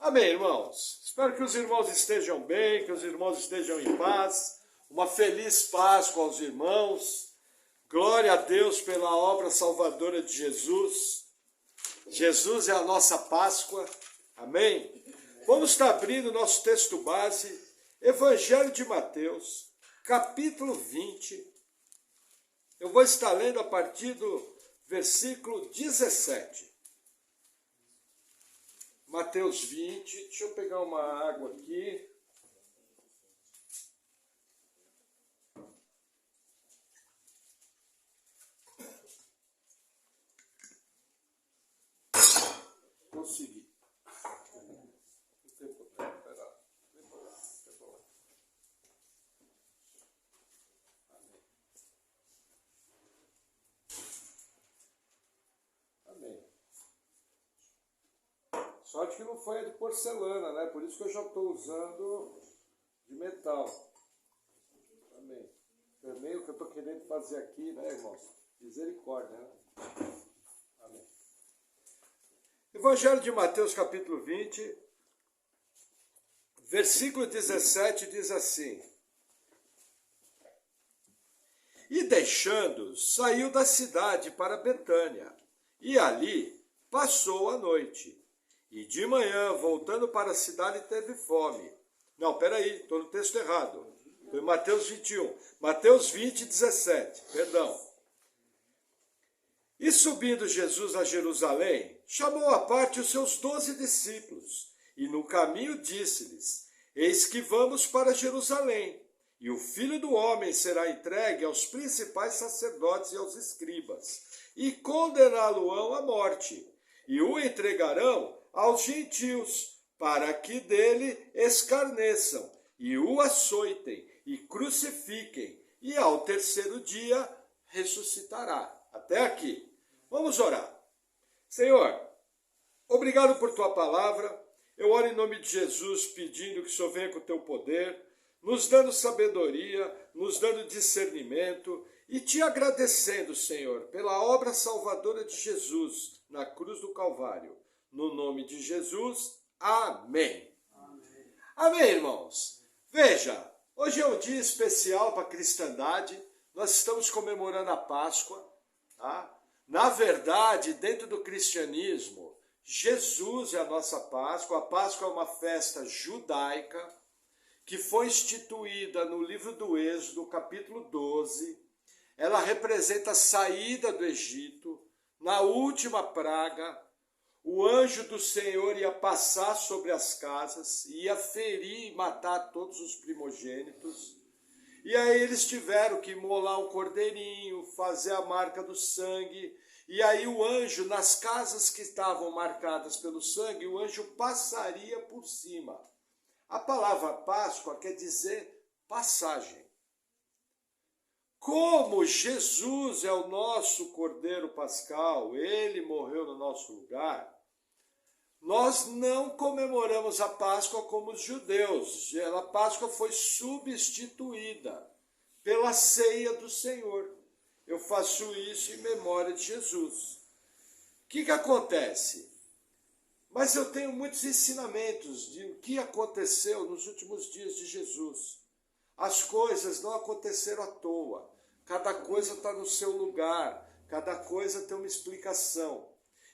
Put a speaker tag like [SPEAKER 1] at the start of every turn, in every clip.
[SPEAKER 1] Amém, irmãos? Espero que os irmãos estejam bem, que os irmãos estejam em paz. Uma feliz Páscoa aos irmãos. Glória a Deus pela obra salvadora de Jesus. Jesus é a nossa Páscoa. Amém? Vamos estar abrindo o nosso texto base, Evangelho de Mateus, capítulo 20. Eu vou estar lendo a partir do versículo 17. Mateus 20, deixa eu pegar uma água aqui. Consegui. Não tem problema, pera. Não tem problema. Amém. Sorte que não foi a de porcelana, né? Por isso que eu já estou usando de metal. Amém. Também o que eu estou querendo fazer aqui, né, irmãos? Misericórdia, né? Amém. Evangelho de Mateus, capítulo 20, versículo 17, diz assim: E deixando-os, saiu da cidade para Betânia, e ali passou a noite. E de manhã, voltando para a cidade, teve fome. Não, peraí, estou no texto errado. Estou em Mateus 21. Mateus 20, 17, perdão. E subindo Jesus a Jerusalém, chamou à parte os seus 12 discípulos, e no caminho disse-lhes: Eis que vamos para Jerusalém, e o Filho do Homem será entregue aos principais sacerdotes e aos escribas, e condená-lo-ão à morte, e o entregarão aos gentios, para que dele escarneçam, e o açoitem, e crucifiquem, e ao terceiro dia ressuscitará. Até aqui. Vamos orar. Senhor, obrigado por tua palavra. Eu oro em nome de Jesus, pedindo que o Senhor venha com o teu poder, nos dando sabedoria, nos dando discernimento, e te agradecendo, Senhor, pela obra salvadora de Jesus na cruz do Calvário. No nome de Jesus, amém. Amém, amém, irmãos. Veja, hoje é um dia especial para a cristandade. Nós estamos comemorando a Páscoa. Tá? Na verdade, dentro do cristianismo, Jesus é a nossa Páscoa. A Páscoa é uma festa judaica que foi instituída no livro do Êxodo, capítulo 12. Ela representa a saída do Egito. Na última praga, o anjo do Senhor ia passar sobre as casas, ia ferir e matar todos os primogênitos. E aí eles tiveram que imolar um cordeirinho, fazer a marca do sangue. E aí o anjo, nas casas que estavam marcadas pelo sangue, o anjo passaria por cima. A palavra Páscoa quer dizer passagem. Como Jesus é o nosso Cordeiro Pascal, ele morreu no nosso lugar, nós não comemoramos a Páscoa como os judeus. A Páscoa foi substituída pela ceia do Senhor. Eu faço isso em memória de Jesus. O que acontece? Mas eu tenho muitos ensinamentos de o que aconteceu nos últimos dias de Jesus. As coisas não aconteceram à toa. Cada coisa está no seu lugar. Cada coisa tem uma explicação.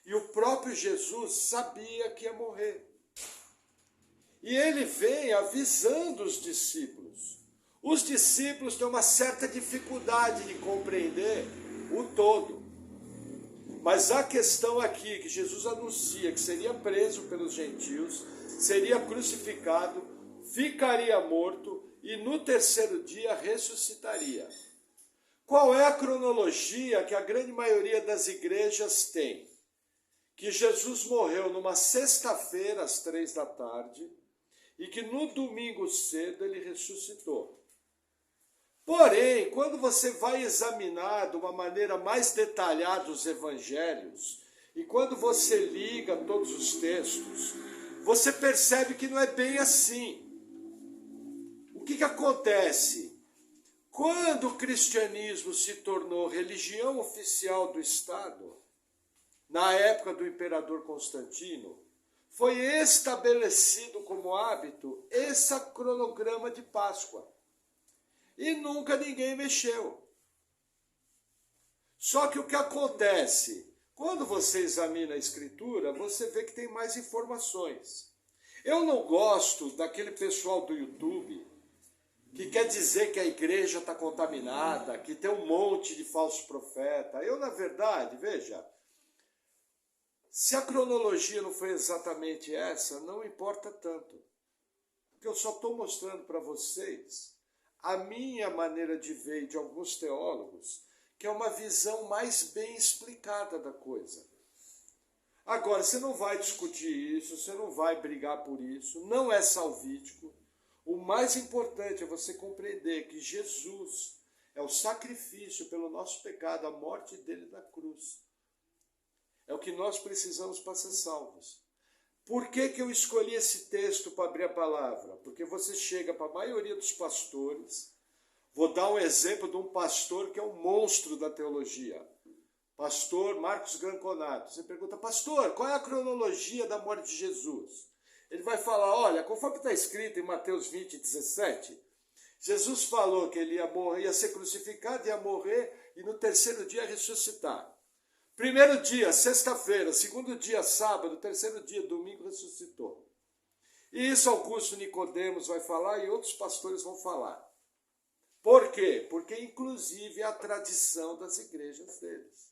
[SPEAKER 1] E o próprio Jesus sabia que ia morrer. E ele vem avisando os discípulos. Os discípulos têm uma certa dificuldade de compreender o todo. Mas a questão aqui, que Jesus anuncia que seria preso pelos gentios, seria crucificado, ficaria morto e no terceiro dia ressuscitaria. Qual é a cronologia que a grande maioria das igrejas tem? Que Jesus morreu numa sexta-feira às 15h e que no domingo cedo ele ressuscitou. Porém, quando você vai examinar de uma maneira mais detalhada os evangelhos, e quando você liga todos os textos, você percebe que não é bem assim. O que acontece? Quando o cristianismo se tornou religião oficial do Estado, na época do imperador Constantino, foi estabelecido como hábito esse cronograma de Páscoa. E nunca ninguém mexeu. Só que o que acontece? Quando você examina a Escritura, você vê que tem mais informações. Eu não gosto daquele pessoal do YouTube que quer dizer que a igreja está contaminada, que tem um monte de falsos profetas. Eu, na verdade, veja, se a cronologia não foi exatamente essa, não importa tanto. Porque eu só estou mostrando para vocês a minha maneira de ver e de alguns teólogos, que é uma visão mais bem explicada da coisa. Agora, você não vai discutir isso, você não vai brigar por isso, não é salvítico. O mais importante é você compreender que Jesus é o sacrifício pelo nosso pecado, a morte dele na cruz. É o que nós precisamos para ser salvos. Por que eu escolhi esse texto para abrir a palavra? Porque você chega para a maioria dos pastores. Vou dar um exemplo de um pastor que é um monstro da teologia. Pastor Marcos Granconato. Você pergunta, pastor, qual é a cronologia da morte de Jesus? Ele vai falar, olha, conforme está escrito em Mateus 20, 17, Jesus falou que ele ia morrer, ia ser crucificado, ia morrer e no terceiro dia ressuscitar. Primeiro dia, sexta-feira, segundo dia, sábado, terceiro dia, domingo, ressuscitou. E isso Augusto Nicodemos vai falar e outros pastores vão falar. Por quê? Porque, inclusive, é a tradição das igrejas deles.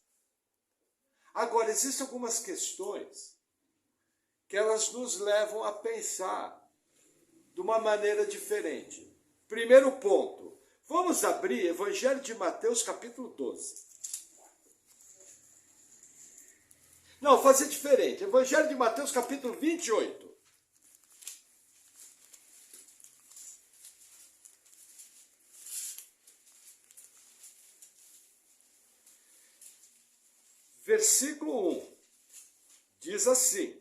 [SPEAKER 1] Agora, existem algumas questões que elas nos levam a pensar de uma maneira diferente. Primeiro ponto, vamos abrir Evangelho de Mateus, capítulo 12. Não, fazer diferente. Evangelho de Mateus, capítulo 28. Versículo 1. Diz assim: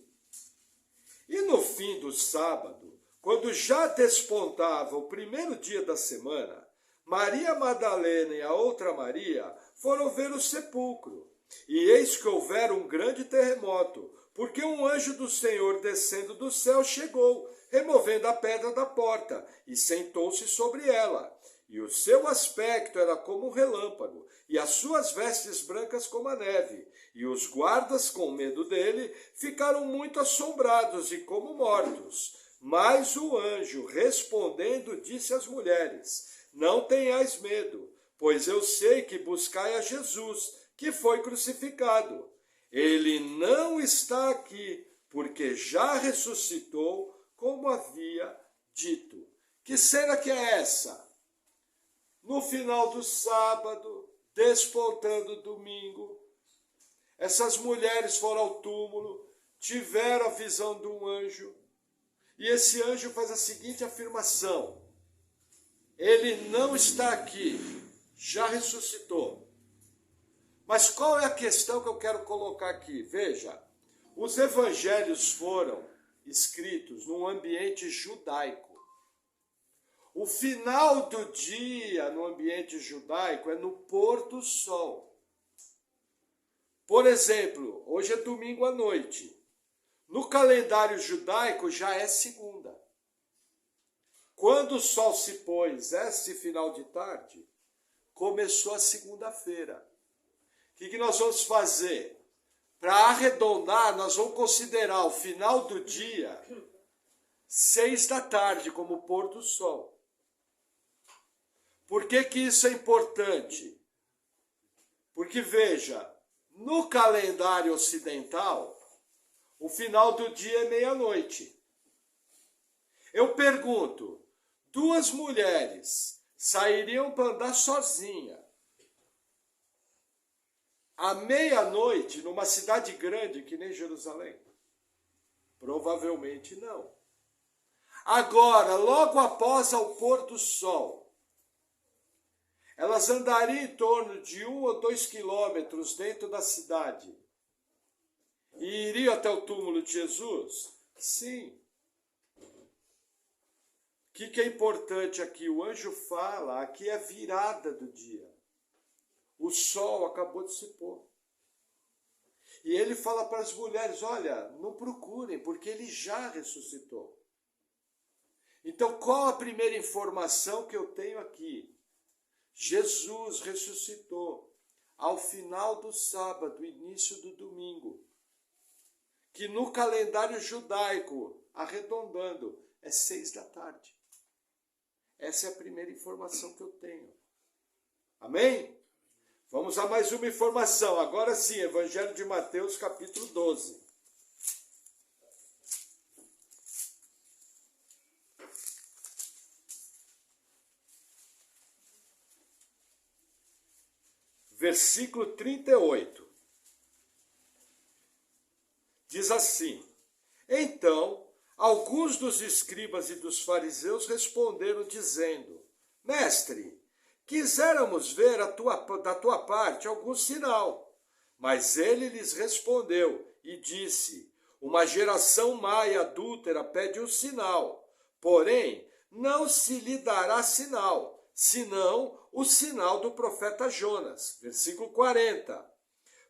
[SPEAKER 1] E no fim do sábado, quando já despontava o primeiro dia da semana, Maria Madalena e a outra Maria foram ver o sepulcro. E eis que houvera um grande terremoto, porque um anjo do Senhor descendo do céu chegou, removendo a pedra da porta, e sentou-se sobre ela. E o seu aspecto era como um relâmpago, e as suas vestes brancas como a neve. E os guardas, com medo dele, ficaram muito assombrados e como mortos. Mas o anjo, respondendo, disse às mulheres: Não tenhais medo, pois eu sei que buscai a Jesus, que foi crucificado. Ele não está aqui, porque já ressuscitou, como havia dito. Que cena que é essa? No final do sábado, despontando o domingo, essas mulheres foram ao túmulo, tiveram a visão de um anjo, e esse anjo faz a seguinte afirmação: ele não está aqui, já ressuscitou. Mas qual é a questão que eu quero colocar aqui? Veja, os evangelhos foram escritos num ambiente judaico. O final do dia no ambiente judaico é no pôr do sol. Por exemplo, hoje é domingo à noite. No calendário judaico já é segunda. Quando o sol se pôs, esse final de tarde, começou a segunda-feira. O que nós vamos fazer? Para arredondar, nós vamos considerar o final do dia 6 da tarde como pôr do sol. Por que isso é importante? Porque, veja, no calendário ocidental, o final do dia é meia-noite. Eu pergunto, duas mulheres sairiam para andar sozinha à meia-noite numa cidade grande que nem Jerusalém? Provavelmente não. Agora, logo após ao pôr do sol, elas andariam em torno de 1 ou 2 quilômetros dentro da cidade e iriam até o túmulo de Jesus? Sim. O que é importante aqui? O anjo fala, aqui é a virada do dia. O sol acabou de se pôr. E ele fala para as mulheres, olha, não procurem, porque ele já ressuscitou. Então, qual a primeira informação que eu tenho aqui? Jesus ressuscitou ao final do sábado, início do domingo, que no calendário judaico, arredondando, é 6 da tarde. Essa é a primeira informação que eu tenho. Amém? Vamos a mais uma informação. Agora sim, Evangelho de Mateus, capítulo 12. Versículo 38. Diz assim: Então, alguns dos escribas e dos fariseus responderam, dizendo: Mestre, quiséramos ver da tua parte algum sinal. Mas ele lhes respondeu e disse: Uma geração má e adúltera pede um sinal, porém não se lhe dará sinal, senão o sinal do profeta Jonas. Versículo 40.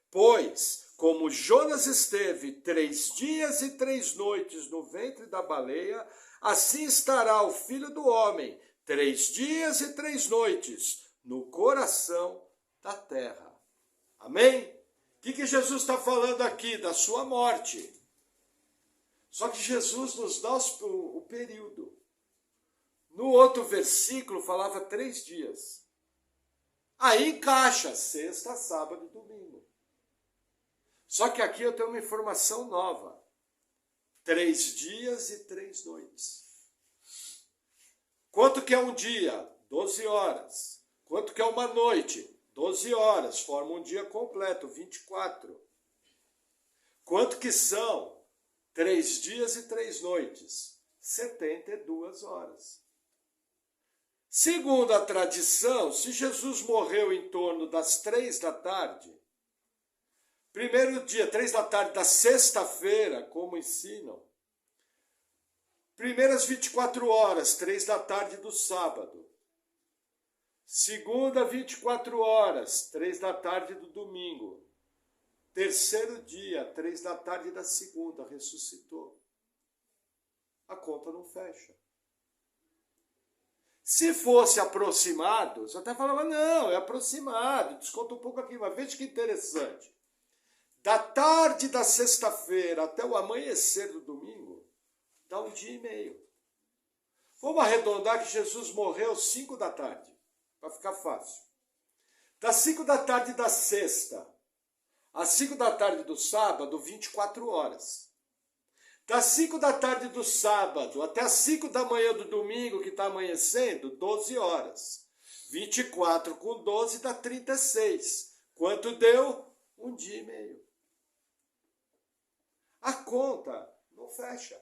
[SPEAKER 1] Pois, como Jonas esteve 3 dias e 3 noites no ventre da baleia, assim estará o Filho do Homem 3 dias e 3 noites no coração da terra. Amém? O que Jesus está falando aqui? Da sua morte. Só que Jesus nos dá o período. No outro versículo falava 3 dias. Aí encaixa sexta, sábado e domingo. Só que aqui eu tenho uma informação nova. 3 dias e 3 noites. Quanto que é um dia? 12 horas. Quanto que é uma noite? 12 horas. Forma um dia completo, 24. Quanto que são 3 dias e 3 noites? 72 horas. Segundo a tradição, se Jesus morreu em torno das 3 da tarde, primeiro dia, 3 da tarde da sexta-feira, como ensinam, primeiras 24 horas, 3 da tarde do sábado, segunda, 24 horas, 3 da tarde do domingo, terceiro dia, 3 da tarde da segunda, ressuscitou. A conta não fecha. Se fosse aproximado, você até falava, não, é aproximado, desconta um pouco aqui, mas veja que interessante. Da tarde da sexta-feira até o amanhecer do domingo, dá 1 dia e meio. Vamos arredondar que Jesus morreu 5 da tarde, para ficar fácil. Das 5 da tarde da sexta às 5 da tarde do sábado, 24 horas. Das 5 da tarde do sábado até as 5 da manhã do domingo, que está amanhecendo, 12 horas. 24 com 12 dá 36. Quanto deu? 1 dia e meio. A conta não fecha.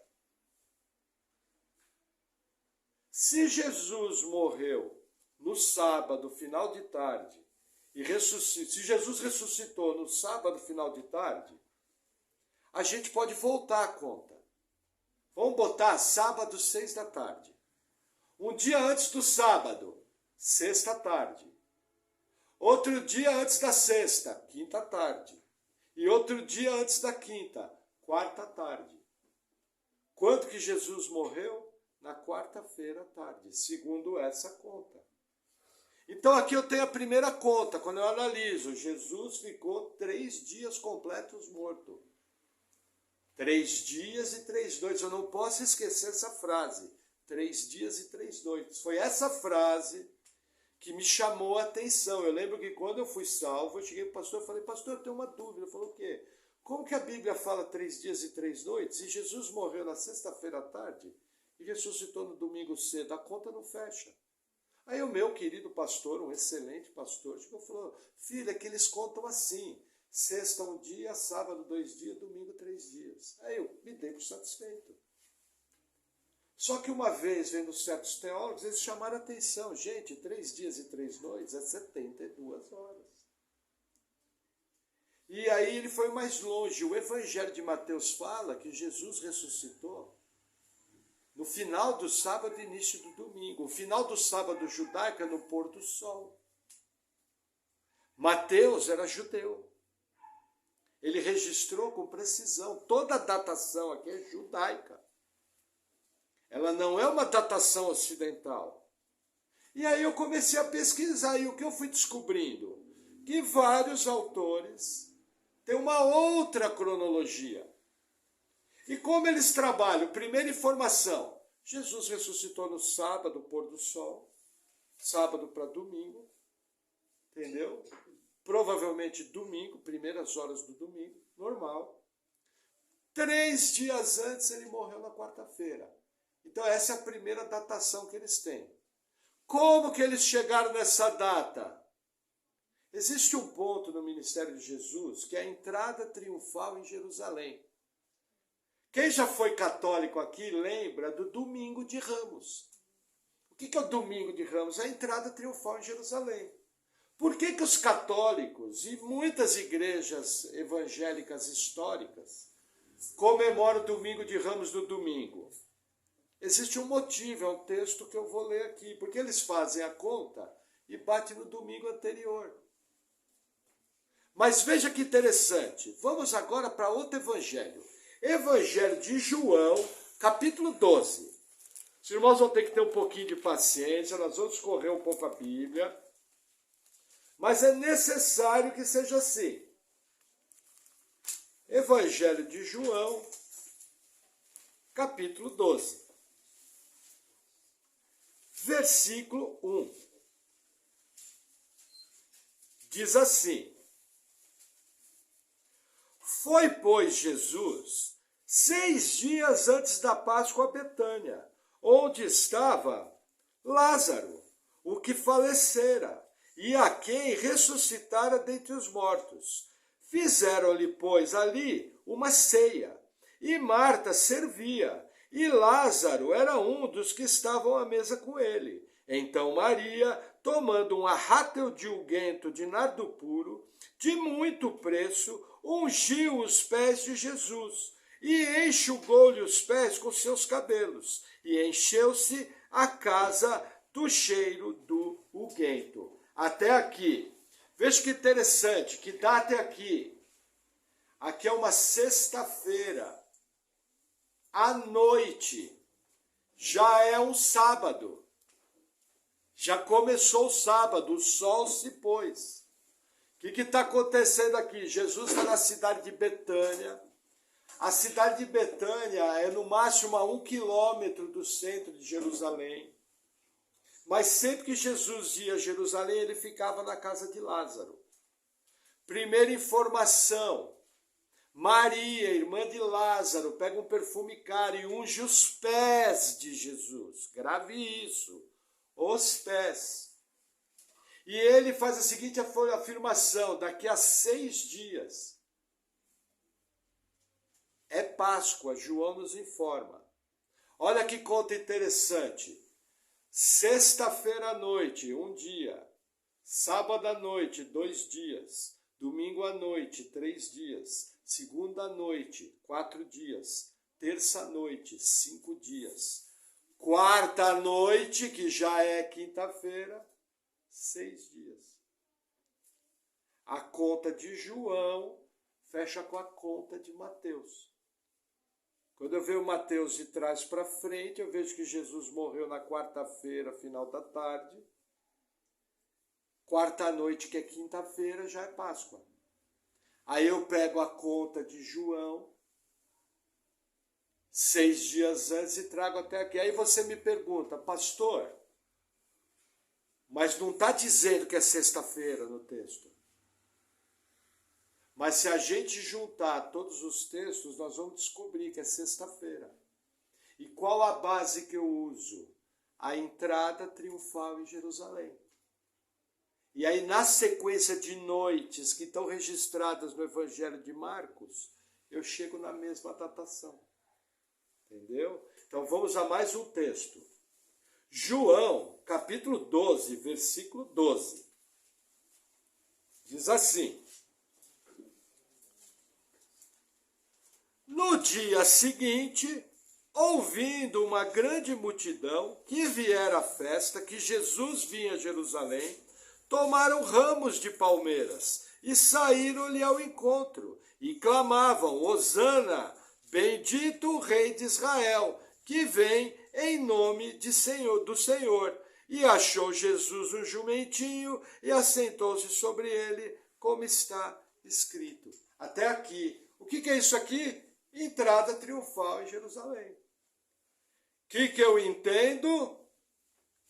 [SPEAKER 1] Se Jesus morreu no sábado, final de tarde, se Jesus ressuscitou no sábado, final de tarde, a gente pode voltar a conta. Vamos botar sábado, 6 da tarde. Um dia antes do sábado, sexta tarde. Outro dia antes da sexta, quinta tarde. E outro dia antes da quinta, quarta tarde. Quando que Jesus morreu? Na quarta-feira à tarde, segundo essa conta. Então aqui eu tenho a primeira conta, quando eu analiso. Jesus ficou 3 dias completos morto. 3 dias e 3 noites. Eu não posso esquecer essa frase. 3 dias e 3 noites. Foi essa frase que me chamou a atenção. Eu lembro que quando eu fui salvo, eu cheguei para o pastor e falei, pastor, eu tenho uma dúvida. Ele falou o quê? Como que a Bíblia fala 3 dias e 3 noites? E Jesus morreu na sexta-feira à tarde e ressuscitou no domingo cedo. A conta não fecha. Aí o meu querido pastor, um excelente pastor, chegou e falou, filha, é que eles contam assim. Sexta 1 dia, sábado 2 dias, domingo 3 dias. Aí eu me dei por satisfeito. Só que uma vez, vendo certos teólogos, eles chamaram a atenção. Gente, 3 dias e 3 noites é 72 horas. E aí ele foi mais longe. O Evangelho de Mateus fala que Jesus ressuscitou no final do sábado e início do domingo. O final do sábado judaico é no pôr do sol. Mateus era judeu. Ele registrou com precisão. Toda a datação aqui é judaica. Ela não é uma datação ocidental. E aí eu comecei a pesquisar, e o que eu fui descobrindo? Que vários autores têm uma outra cronologia. E como eles trabalham? Primeira informação, Jesus ressuscitou no sábado, pôr do sol, sábado para domingo, entendeu? Provavelmente domingo, primeiras horas do domingo, normal. 3 dias antes ele morreu na quarta-feira. Então essa é a primeira datação que eles têm. Como que eles chegaram nessa data? Existe um ponto no ministério de Jesus que é a entrada triunfal em Jerusalém. Quem já foi católico aqui lembra do Domingo de Ramos. O que é o Domingo de Ramos? É a entrada triunfal em Jerusalém. Por que os católicos e muitas igrejas evangélicas históricas comemoram o Domingo de Ramos no domingo? Existe um motivo, é um texto que eu vou ler aqui, porque eles fazem a conta e batem no domingo anterior. Mas veja que interessante, vamos agora para outro evangelho. Evangelho de João, capítulo 12. Os irmãos vão ter que ter um pouquinho de paciência, nós vamos correr um pouco a Bíblia, mas é necessário que seja assim. Evangelho de João, capítulo 12. Versículo 1. Diz assim: Foi, pois, Jesus 6 dias antes da Páscoa a Betânia, onde estava Lázaro, o que falecera, e a quem ressuscitara dentre os mortos. Fizeram-lhe, pois, ali uma ceia, e Marta servia, e Lázaro era um dos que estavam à mesa com ele. Então Maria, tomando um arrátel de unguento de nardo puro, de muito preço, ungiu os pés de Jesus, e enxugou-lhe os pés com seus cabelos, e encheu-se a casa do cheiro do unguento. Até aqui. Veja que interessante, que data é aqui? Aqui é uma sexta-feira. À noite, já é um sábado, já começou o sábado, o sol se pôs. O que está acontecendo aqui? Jesus está na cidade de Betânia. A cidade de Betânia é no máximo a 1 quilômetro do centro de Jerusalém. Mas sempre que Jesus ia a Jerusalém, ele ficava na casa de Lázaro. Primeira informação. Maria, irmã de Lázaro, pega um perfume caro e unge os pés de Jesus. Grave isso, os pés. E ele faz a seguinte afirmação: daqui a 6 dias é Páscoa, João nos informa. Olha que conta interessante. Sexta-feira à noite, 1 dia. Sábado à noite, 2 dias. Domingo à noite, 3 dias. Segunda noite, 4 dias. Terça noite, 5 dias. Quarta noite, que já é quinta-feira, 6 dias. A conta de João fecha com a conta de Mateus. Quando eu vejo Mateus de trás para frente, eu vejo que Jesus morreu na quarta-feira, final da tarde. Quarta noite, que é quinta-feira, já é Páscoa. Aí eu pego a conta de João, 6 dias antes, e trago até aqui. Aí você me pergunta: pastor, mas não está dizendo que é sexta-feira no texto. Mas se a gente juntar todos os textos, nós vamos descobrir que é sexta-feira. E qual a base que eu uso? A entrada triunfal em Jerusalém. E aí, na sequência de noites que estão registradas no Evangelho de Marcos, eu chego na mesma datação. Entendeu? Então, vamos a mais um texto. João, capítulo 12, versículo 12. Diz assim: No dia seguinte, ouvindo uma grande multidão que viera à festa, que Jesus vinha a Jerusalém, tomaram ramos de palmeiras e saíram-lhe ao encontro, e clamavam, Hosana, bendito o rei de Israel, que vem em nome do Senhor. E achou Jesus um jumentinho e assentou-se sobre ele, como está escrito. Até aqui. O que é isso aqui? Entrada triunfal em Jerusalém. O que eu entendo?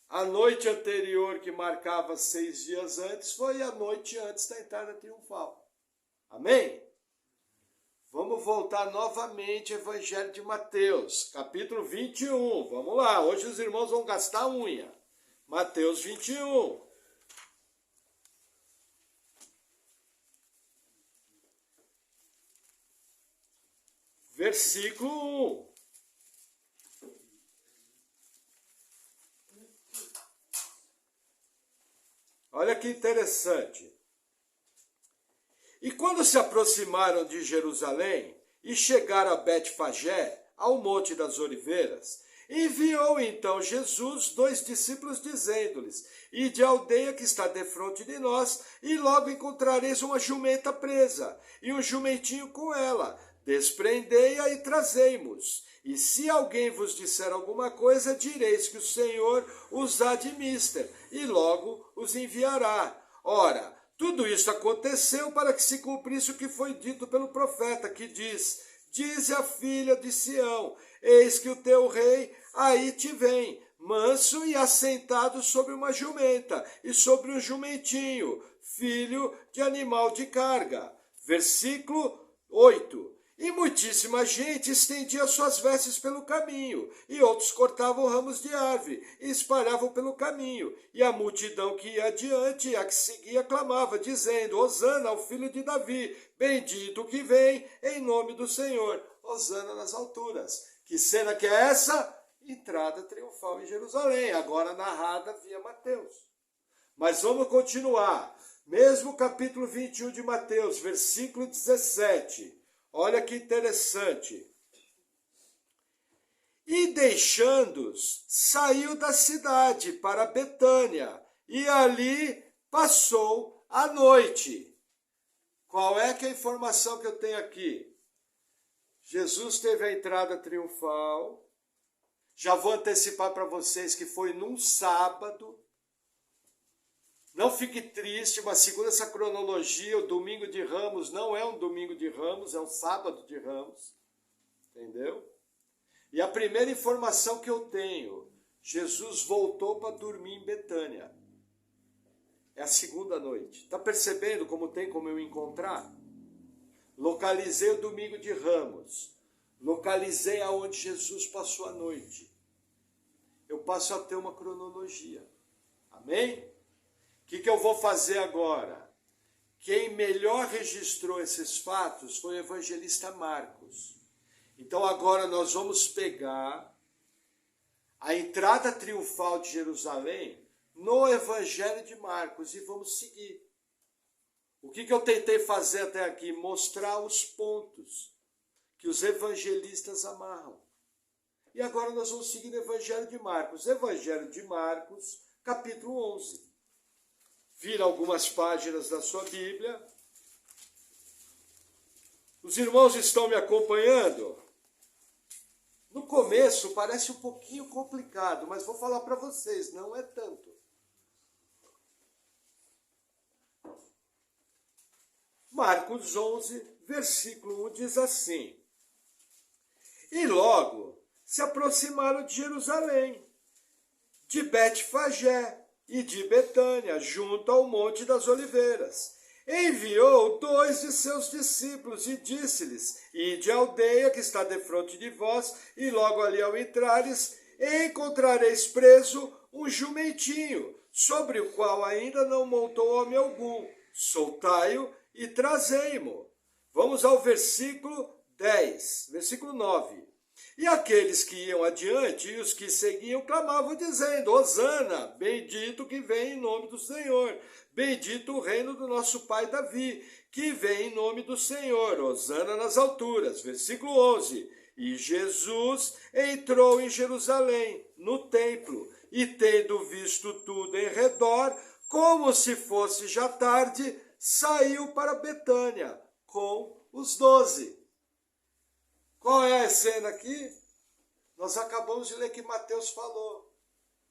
[SPEAKER 1] A noite anterior, que marcava 6 dias antes, foi a noite antes da entrada triunfal. Amém? Vamos voltar novamente ao Evangelho de Mateus, capítulo 21. Vamos lá, hoje os irmãos vão gastar a unha. Mateus 21. Versículo 1. Olha que interessante. E quando se aproximaram de Jerusalém e chegaram a Betfagé, ao Monte das Oliveiras, enviou então Jesus 2 discípulos, dizendo-lhes, ide à aldeia que está defronte de nós, e logo encontrareis uma jumenta presa, e um jumentinho com ela. Desprendei-a e trazei-mos. E se alguém vos disser alguma coisa, direis que o Senhor os admista, e logo os enviará. Ora, tudo isso aconteceu para que se cumprisse o que foi dito pelo profeta, que diz, dize a filha de Sião, eis que o teu rei aí te vem, manso e assentado sobre uma jumenta, e sobre um jumentinho, filho de animal de carga. Versículo 8. E muitíssima gente estendia suas vestes pelo caminho, e outros cortavam ramos de árvore e espalhavam pelo caminho. E a multidão que ia adiante e a que seguia clamava, dizendo, Hosana ao filho de Davi, bendito o que vem em nome do Senhor. Hosana nas alturas. Que cena que é essa? Entrada triunfal em Jerusalém, agora narrada via Mateus. Mas vamos continuar. Mesmo capítulo 21 de Mateus, versículo 17. Olha que interessante. E deixando-os, saiu da cidade para Betânia, e ali passou a noite. Qual é que é a informação que eu tenho aqui? Jesus teve a entrada triunfal. Já vou antecipar para vocês que foi num sábado. Não fique triste, mas segundo essa cronologia, o domingo de Ramos não é um domingo de Ramos, é um sábado de Ramos. Entendeu? E a primeira informação que eu tenho, Jesus voltou para dormir em Betânia. É a segunda noite. Está percebendo como tem como eu encontrar? Localizei o domingo de Ramos. Localizei aonde Jesus passou a noite. Eu passo a ter uma cronologia. Amém? O que eu vou fazer agora? Quem melhor registrou esses fatos foi o evangelista Marcos. Então agora nós vamos pegar a entrada triunfal de Jerusalém no Evangelho de Marcos e vamos seguir. O que eu tentei fazer até aqui? Mostrar os pontos que os evangelistas amarram. E agora nós vamos seguir no Evangelho de Marcos. Evangelho de Marcos, capítulo 11. Vira algumas páginas da sua Bíblia. Os irmãos estão me acompanhando? No começo parece um pouquinho complicado, mas vou falar para vocês, não é tanto. Marcos 11, versículo 1 diz assim: E logo se aproximaram de Jerusalém, de Betfagé e de Betânia, junto ao Monte das Oliveiras. Enviou 2 de seus discípulos e disse-lhes, ide à aldeia que está defronte de vós, e logo ali ao entrares, encontrareis preso um jumentinho, sobre o qual ainda não montou homem algum. Soltai-o e trazei-mo. Vamos ao versículo 10, versículo 9. E aqueles que iam adiante e os que seguiam clamavam, dizendo, Hosana, bendito que vem em nome do Senhor, bendito o reino do nosso pai Davi, que vem em nome do Senhor, Hosana nas alturas. Versículo 11. E Jesus entrou em Jerusalém, no templo, e tendo visto tudo em redor, como se fosse já tarde, saiu para Betânia com os 12. Qual é a cena aqui? Nós acabamos de ler que Mateus falou.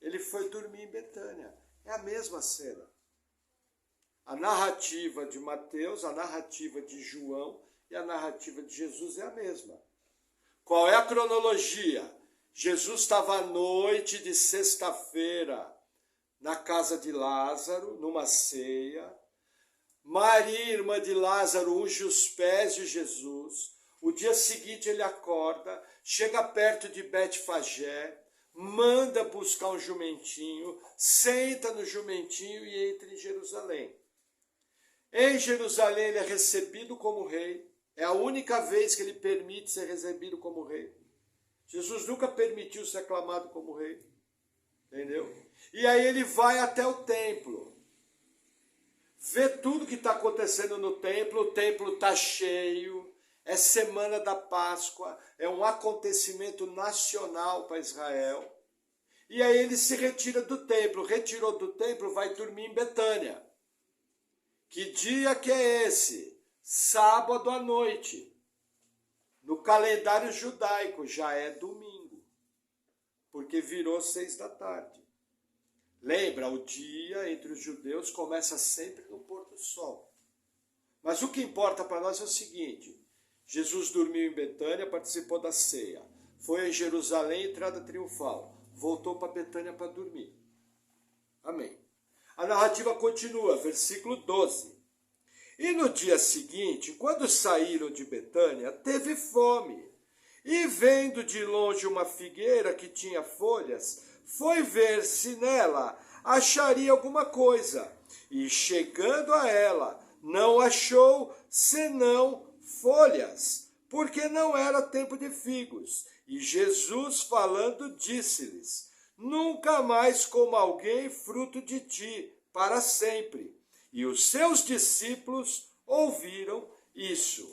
[SPEAKER 1] Ele foi dormir em Betânia. É a mesma cena. A narrativa de Mateus, a narrativa de João e a narrativa de Jesus é a mesma. Qual é a cronologia? Jesus estava à noite de sexta-feira na casa de Lázaro, numa ceia. Maria, irmã de Lázaro, unge os pés de Jesus. O dia seguinte ele acorda, chega perto de Betfagé, manda buscar um jumentinho, senta no jumentinho e entra em Jerusalém. Em Jerusalém ele é recebido como rei. É a única vez que ele permite ser recebido como rei. Jesus nunca permitiu ser aclamado como rei. Entendeu? E aí ele vai até o templo. Vê tudo que está acontecendo no templo. O templo está cheio. É semana da Páscoa. É um acontecimento nacional para Israel. E aí ele se retira do templo. Retirou do templo, vai dormir em Betânia. Que dia que é esse? Sábado à noite. No calendário judaico já é domingo, porque virou 6 da tarde. Lembra, o dia entre os judeus começa sempre no pôr do sol. Mas o que importa para nós é o seguinte: Jesus dormiu em Betânia, participou da ceia, foi em Jerusalém, entrada triunfal, voltou para Betânia para dormir. Amém. A narrativa continua, versículo 12. E no dia seguinte, quando saíram de Betânia, teve fome. E vendo de longe uma figueira que tinha folhas, foi ver se nela acharia alguma coisa. E chegando a ela, não achou senão folhas, porque não era tempo de figos. E Jesus, falando, disse-lhes: Nunca mais coma alguém fruto de ti, para sempre. E os seus discípulos ouviram isso.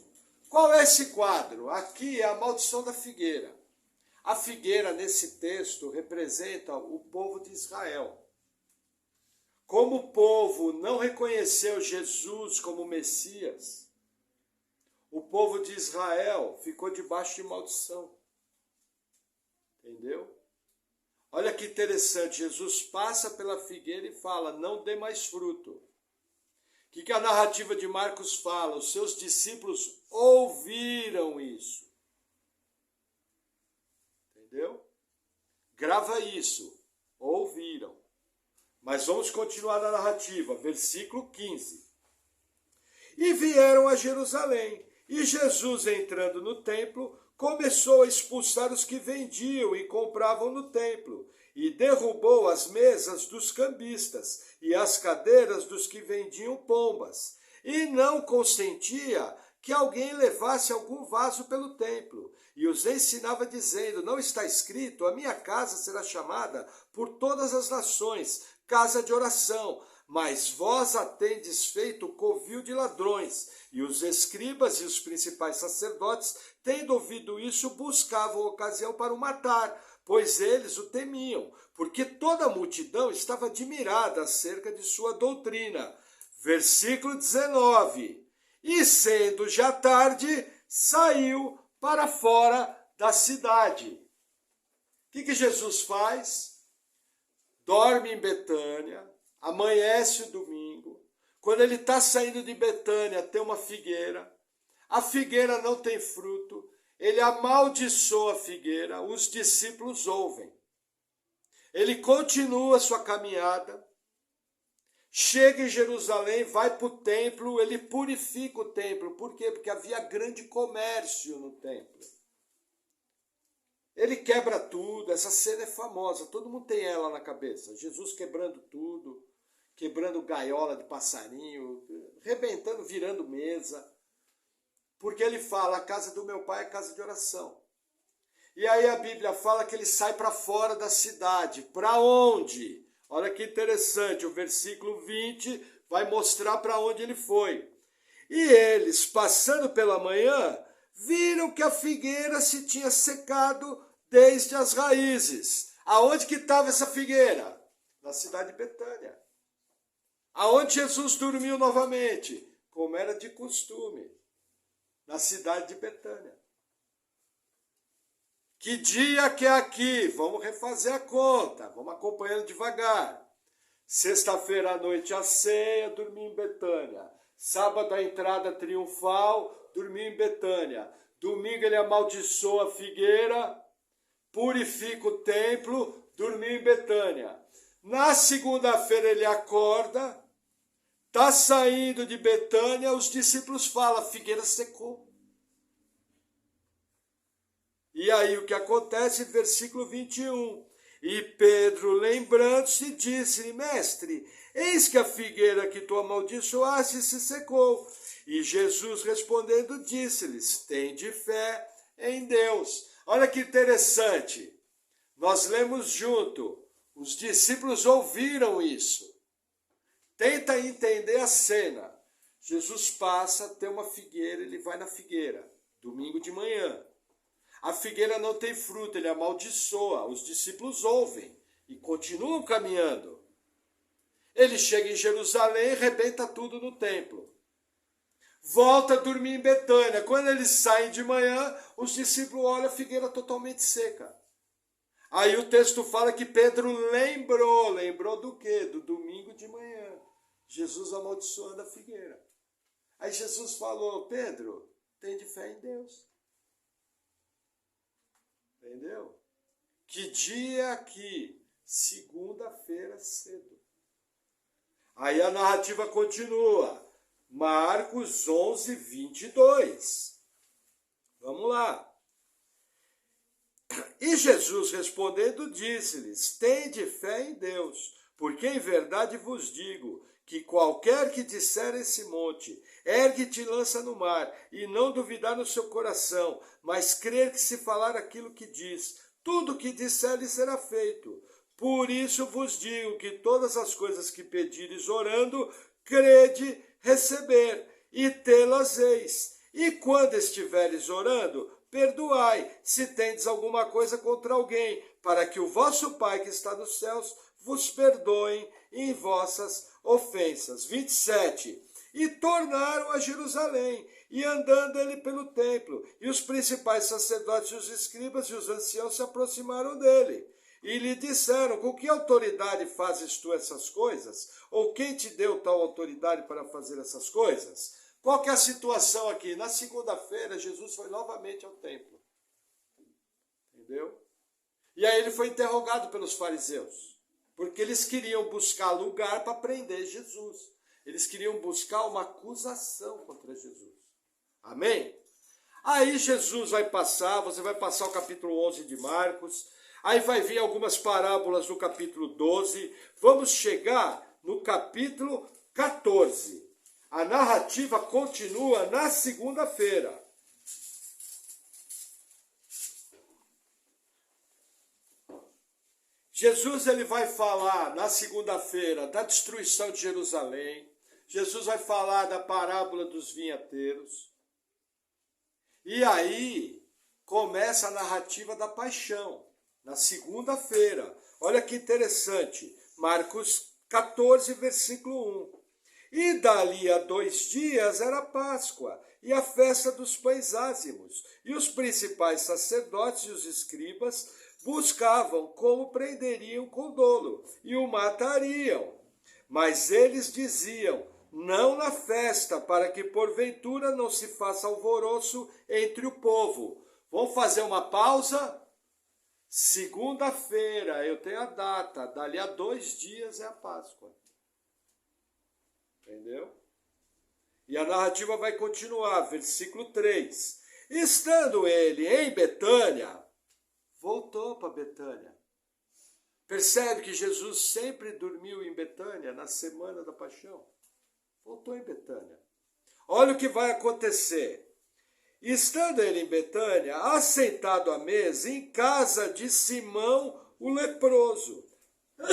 [SPEAKER 1] Qual é esse quadro? Aqui é a maldição da figueira. A figueira, nesse texto, representa o povo de Israel. Como o povo não reconheceu Jesus como Messias, o povo de Israel ficou debaixo de maldição. Entendeu? Olha que interessante, Jesus passa pela figueira e fala: não dê mais fruto. O que a narrativa de Marcos fala? Os seus discípulos ouviram isso. Entendeu? Grava isso. Ouviram. Mas vamos continuar na narrativa. Versículo 15. E vieram a Jerusalém. E Jesus, entrando no templo, começou a expulsar os que vendiam e compravam no templo. E derrubou as mesas dos cambistas e as cadeiras dos que vendiam pombas. E não consentia que alguém levasse algum vaso pelo templo. E os ensinava dizendo: não está escrito, a minha casa será chamada por todas as nações, casa de oração. Mas vós a tendes feito covil de ladrões. E os escribas e os principais sacerdotes, tendo ouvido isso, buscavam ocasião para o matar, pois eles o temiam, porque toda a multidão estava admirada acerca de sua doutrina. Versículo 19. E sendo já tarde, saiu para fora da cidade. O que Jesus faz? Dorme em Betânia, amanhece o domingo. Quando ele está saindo de Betânia, tem uma figueira. A figueira não tem fruto. Ele amaldiçoa a figueira. Os discípulos ouvem. Ele continua a sua caminhada. Chega em Jerusalém, vai para o templo. Ele purifica o templo. Por quê? Porque havia grande comércio no templo. Ele quebra tudo. Essa cena é famosa. Todo mundo tem ela na cabeça. Jesus quebrando tudo. Quebrando gaiola de passarinho, rebentando, virando mesa. Porque ele fala: a casa do meu pai é casa de oração. E aí a Bíblia fala que ele sai para fora da cidade. Para onde? Olha que interessante, o versículo 20 vai mostrar para onde ele foi. E eles, passando pela manhã, viram que a figueira se tinha secado desde as raízes. Aonde que estava essa figueira? Na cidade de Betânia. Aonde Jesus dormiu novamente? Como era de costume, na cidade de Betânia. Que dia que é aqui? Vamos refazer a conta, vamos acompanhando devagar. Sexta-feira à noite a ceia, dormi em Betânia. Sábado a entrada triunfal, dormi em Betânia. Domingo ele amaldiçoa a figueira, purifica o templo, dormi em Betânia. Na segunda-feira ele acorda, está saindo de Betânia, os discípulos falam, a figueira secou. E aí o que acontece? Versículo 21. E Pedro, lembrando-se, disse-lhe, mestre, eis que a figueira que tu amaldiçoaste se secou. E Jesus respondendo disse-lhes, tende fé em Deus. Olha que interessante. Nós lemos junto. Os discípulos ouviram isso. Tenta entender a cena. Jesus passa, tem uma figueira, ele vai na figueira, domingo de manhã. A figueira não tem fruta, ele amaldiçoa. Os discípulos ouvem e continuam caminhando. Ele chega em Jerusalém e rebenta tudo no templo. Volta a dormir em Betânia. Quando eles saem de manhã, os discípulos olham a figueira totalmente seca. Aí o texto fala que Pedro lembrou do quê? Do domingo de manhã. Jesus amaldiçoando a figueira. Aí Jesus falou, Pedro, tem de fé em Deus. Entendeu? Que dia aqui? Segunda-feira cedo. Aí a narrativa continua. Marcos 11, 22. Vamos lá. E Jesus respondendo disse-lhes, tende fé em Deus, porque em verdade vos digo, que qualquer que disser esse monte, ergue-te e lança no mar, e não duvidar no seu coração, mas crer que se falar aquilo que diz, tudo o que disser lhe será feito. Por isso vos digo que todas as coisas que pedires orando, crede receber, e tê-las eis. E quando estiveres orando, perdoai, se tendes alguma coisa contra alguém, para que o vosso Pai que está nos céus vos perdoe em vossas ofensas. 27. E tornaram a Jerusalém, e andando ele pelo templo, e os principais sacerdotes, os escribas e os anciãos se aproximaram dele. E lhe disseram, com que autoridade fazes tu essas coisas? Ou quem te deu tal autoridade para fazer essas coisas? Qual que é a situação aqui? Na segunda-feira, Jesus foi novamente ao templo. Entendeu? E aí ele foi interrogado pelos fariseus. Porque eles queriam buscar lugar para prender Jesus. Eles queriam buscar uma acusação contra Jesus. Amém? Aí Jesus vai passar, você vai passar o capítulo 11 de Marcos. Aí vai vir algumas parábolas no capítulo 12. Vamos chegar no capítulo 14. A narrativa continua na segunda-feira. Jesus ele vai falar na segunda-feira da destruição de Jerusalém. Jesus vai falar da parábola dos vinhateiros. E aí começa a narrativa da paixão. Na segunda-feira, olha que interessante, Marcos 14, versículo 1. E dali a 2 dias era Páscoa, e a festa dos pães ázimos, e os principais sacerdotes e os escribas buscavam como prenderiam com dolo, e o matariam. Mas eles diziam, não na festa, para que porventura não se faça alvoroço entre o povo. Vamos fazer uma pausa? Segunda-feira, eu tenho a data, dali a 2 dias é a Páscoa. Entendeu? E a narrativa vai continuar, versículo 3. Estando ele em Betânia, voltou para Betânia. Percebe que Jesus sempre dormiu em Betânia na semana da paixão? Voltou em Betânia. Olha o que vai acontecer. Estando ele em Betânia, assentado à mesa, em casa de Simão, o leproso,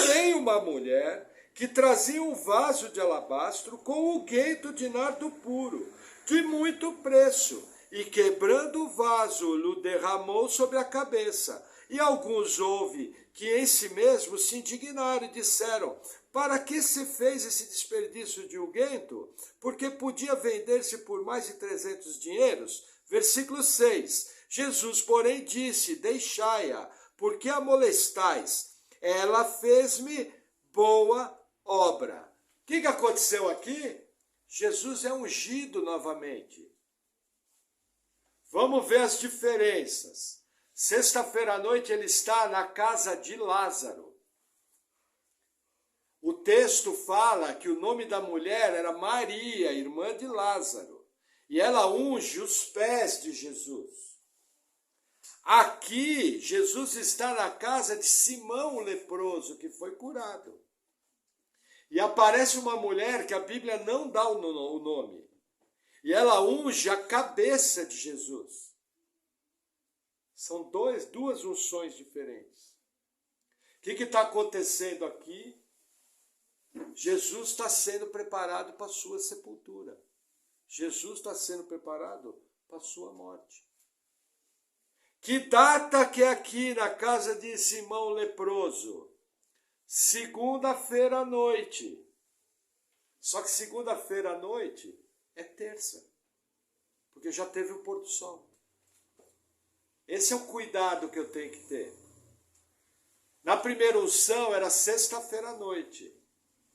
[SPEAKER 1] tem uma mulher que trazia um vaso de alabastro com unguento de nardo puro, de muito preço, e quebrando o vaso, lhe derramou sobre a cabeça. E alguns houve que em si mesmos se indignaram e disseram: para que se fez esse desperdício de unguento? Porque podia vender-se por mais de 300 dinheiros? Versículo 6. Jesus, porém, disse: deixai-a, porque a molestais. Ela fez-me boa obra. O que aconteceu aqui? Jesus é ungido novamente. Vamos ver as diferenças. Sexta-feira à noite ele está na casa de Lázaro. O texto fala que o nome da mulher era Maria, irmã de Lázaro. E ela unge os pés de Jesus. Aqui, Jesus está na casa de Simão o leproso, que foi curado. E aparece uma mulher que a Bíblia não dá o nome. E ela unge a cabeça de Jesus. São duas unções diferentes. O que está acontecendo aqui? Jesus está sendo preparado para a sua sepultura. Jesus está sendo preparado para a sua morte. Que data que é aqui na casa de Simão leproso? Segunda-feira à noite. Só que segunda-feira à noite é terça. Porque já teve o pôr do sol. Esse é o cuidado que eu tenho que ter. Na primeira unção era sexta-feira à noite.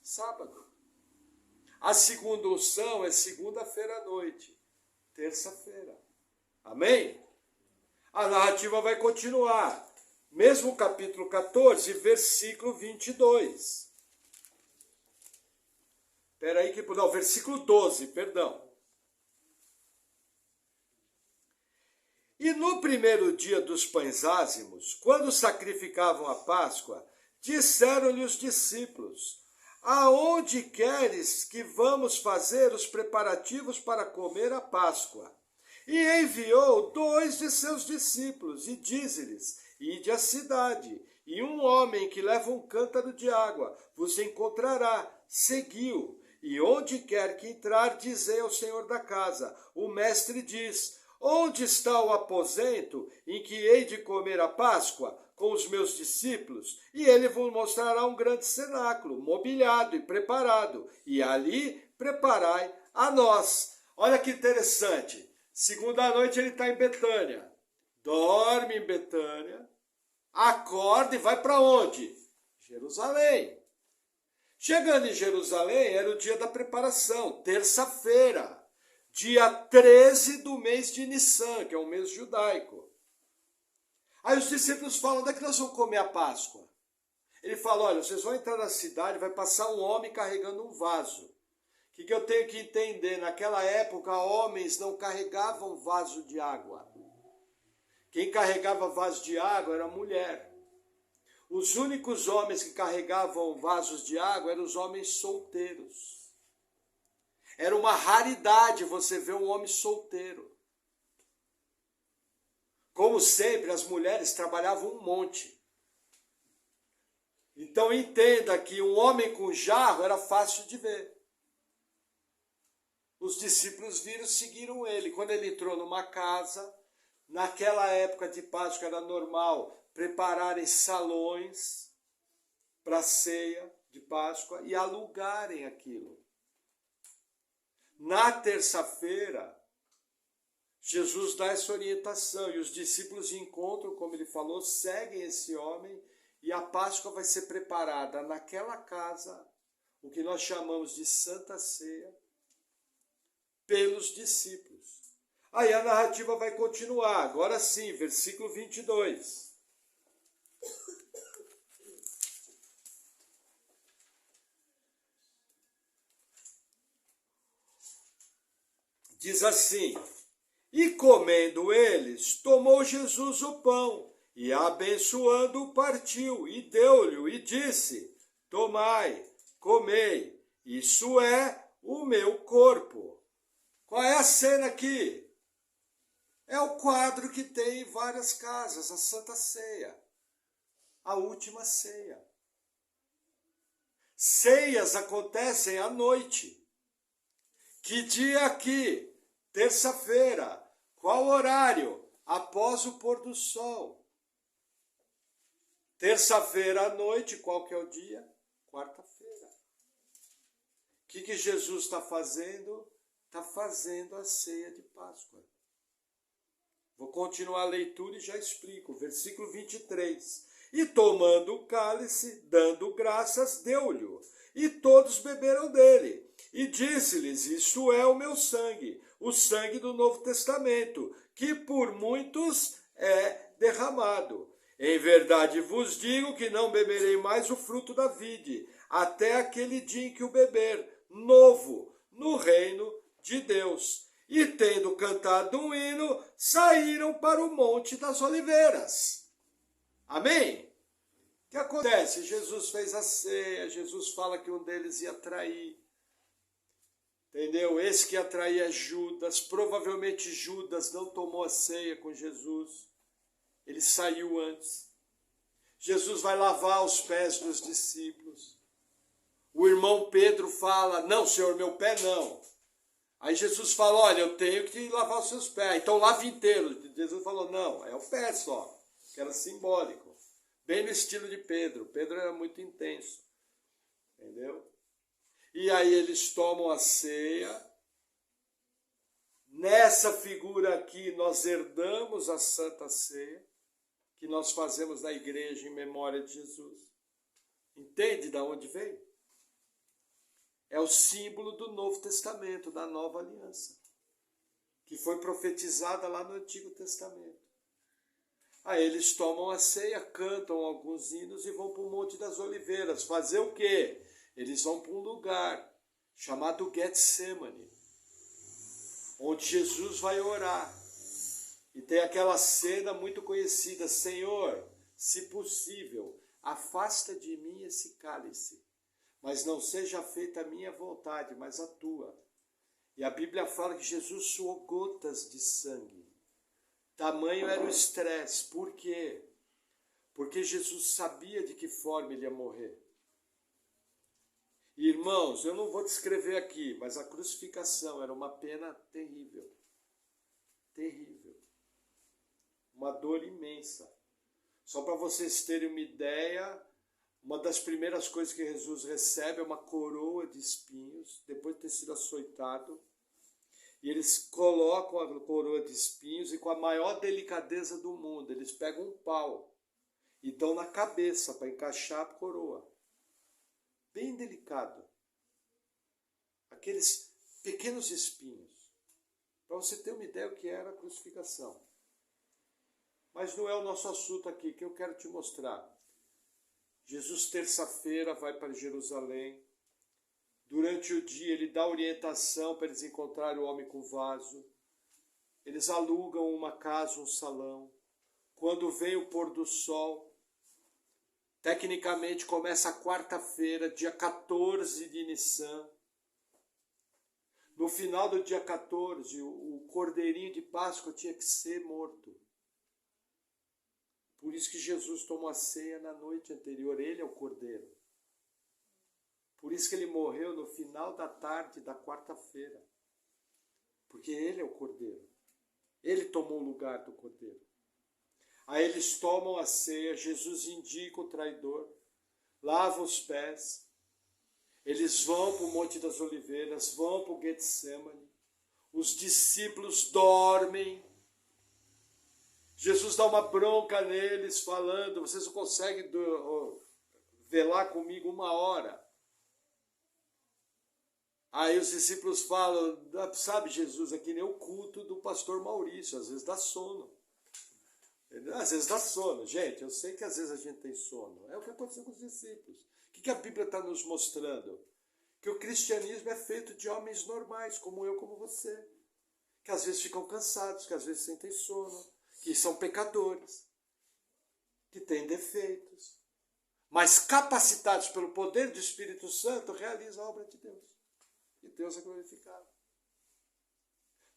[SPEAKER 1] Sábado. A segunda unção é segunda-feira à noite. Terça-feira. Amém? A narrativa vai continuar. Mesmo capítulo 14, versículo 22. Não, versículo 12, perdão. E no primeiro dia dos pães ázimos, quando sacrificavam a Páscoa, disseram-lhe os discípulos: aonde queres que vamos fazer os preparativos para comer a Páscoa? E enviou 2 de seus discípulos, e diz-lhes: ide à cidade, e um homem que leva um cântaro de água vos encontrará, segui-o. E onde quer que entrar, dizei ao senhor da casa: o mestre diz: onde está o aposento em que hei de comer a Páscoa com os meus discípulos? E ele vos mostrará um grande cenáculo, mobiliado e preparado, e ali preparai a nós. Olha que interessante. Segunda noite ele está em Betânia. Dorme em Betânia. Acorda e vai para onde? Jerusalém. Chegando em Jerusalém, era o dia da preparação, terça-feira. Dia 13 do mês de Nissan, que é um mês judaico. Aí os discípulos falam: onde é que nós vamos comer a Páscoa? Ele fala: olha, vocês vão entrar na cidade, vai passar um homem carregando um vaso. O que eu tenho que entender? Naquela época, homens não carregavam vaso de água. Quem carregava vaso de água era a mulher. Os únicos homens que carregavam vasos de água eram os homens solteiros. Era uma raridade você ver um homem solteiro. Como sempre, as mulheres trabalhavam um monte. Então entenda que um homem com jarro era fácil de ver. Os discípulos viram, seguiram ele. Quando ele entrou numa casa, naquela época de Páscoa era normal prepararem salões para a ceia de Páscoa e alugarem aquilo. Na terça-feira, Jesus dá essa orientação e os discípulos encontram, como ele falou, seguem esse homem e a Páscoa vai ser preparada naquela casa, o que nós chamamos de Santa Ceia, pelos discípulos. Aí a narrativa vai continuar, agora sim, versículo 22. Diz assim: e comendo eles, tomou Jesus o pão, e abençoando-o partiu, e deu-lhe, e disse: tomai, comei, isso é o meu corpo. Qual é a cena aqui? É o quadro que tem em várias casas, a Santa Ceia, a última ceia. Ceias acontecem à noite. Que dia aqui? Terça-feira. Qual horário? Após o pôr do sol. Terça-feira à noite, qual que é o dia? Quarta-feira. O que Jesus está fazendo? Está fazendo a ceia de Páscoa. Vou continuar a leitura e já explico. Versículo 23. E tomando o cálice, dando graças, deu-lhe, e todos beberam dele. E disse-lhes, isto é o meu sangue, o sangue do Novo Testamento, que por muitos é derramado. Em verdade vos digo que não beberei mais o fruto da vide, até aquele dia em que o beber, novo, no reino de Deus. E tendo cantado um hino, saíram para o Monte das Oliveiras. Amém? O que acontece? Jesus fez a ceia, Jesus fala que um deles ia trair. Entendeu? Esse que ia trair é Judas. Provavelmente Judas não tomou a ceia com Jesus. Ele saiu antes. Jesus vai lavar os pés dos discípulos. O irmão Pedro fala, não, Senhor, meu pé não. Aí Jesus fala, olha, eu tenho que lavar os seus pés. Então lave inteiro. Jesus falou, não, é o pé só. Que era simbólico. Bem no estilo de Pedro. Pedro era muito intenso. Entendeu? E aí eles tomam a ceia. Nessa figura aqui nós herdamos a Santa Ceia, que nós fazemos na igreja em memória de Jesus. Entende de onde veio? É o símbolo do Novo Testamento, da Nova Aliança, que foi profetizada lá no Antigo Testamento. Aí eles tomam a ceia, cantam alguns hinos e vão para o Monte das Oliveiras. Fazer o quê? Eles vão para um lugar chamado Getsemane, onde Jesus vai orar. E tem aquela cena muito conhecida, Senhor, se possível, afasta de mim esse cálice, mas não seja feita a minha vontade, mas a tua. E a Bíblia fala que Jesus suou gotas de sangue. Tamanho era o estresse. Por quê? Porque Jesus sabia de que forma ele ia morrer. Irmãos, eu não vou descrever aqui, mas a crucificação era uma pena terrível. Terrível. Uma dor imensa. Só para vocês terem uma ideia, uma das primeiras coisas que Jesus recebe é uma coroa de espinhos, depois de ter sido açoitado. E eles colocam a coroa de espinhos e com a maior delicadeza do mundo, eles pegam um pau e dão na cabeça para encaixar a coroa. Bem delicado. Aqueles pequenos espinhos. Para você ter uma ideia do que era a crucificação. Mas não é o nosso assunto aqui, que eu quero te mostrar. Jesus, terça-feira, vai para Jerusalém. Durante o dia, ele dá orientação para eles encontrarem o homem com vaso. Eles alugam uma casa, um salão. Quando vem o pôr do sol, tecnicamente começa a quarta-feira, dia 14 de Nissan. No final do dia 14, o cordeirinho de Páscoa tinha que ser morto. Por isso que Jesus tomou a ceia na noite anterior. Ele é o cordeiro. Por isso que ele morreu no final da tarde da quarta-feira. Porque ele é o cordeiro. Ele tomou o lugar do cordeiro. Aí eles tomam a ceia, Jesus indica o traidor, lava os pés. Eles vão para o Monte das Oliveiras, vão para o Getsemane. Os discípulos dormem. Jesus dá uma bronca neles, falando, vocês não conseguem velar comigo 1 hora. Aí os discípulos falam, sabe, Jesus, é que nem o culto do pastor Maurício, às vezes dá sono. Às vezes dá sono. Gente, eu sei que às vezes a gente tem sono. É o que aconteceu com os discípulos. O que a Bíblia está nos mostrando? Que o cristianismo é feito de homens normais, como eu, como você. Que às vezes ficam cansados, que às vezes sentem sono, que são pecadores, que têm defeitos, mas capacitados pelo poder do Espírito Santo, realizam a obra de Deus. E Deus é glorificado.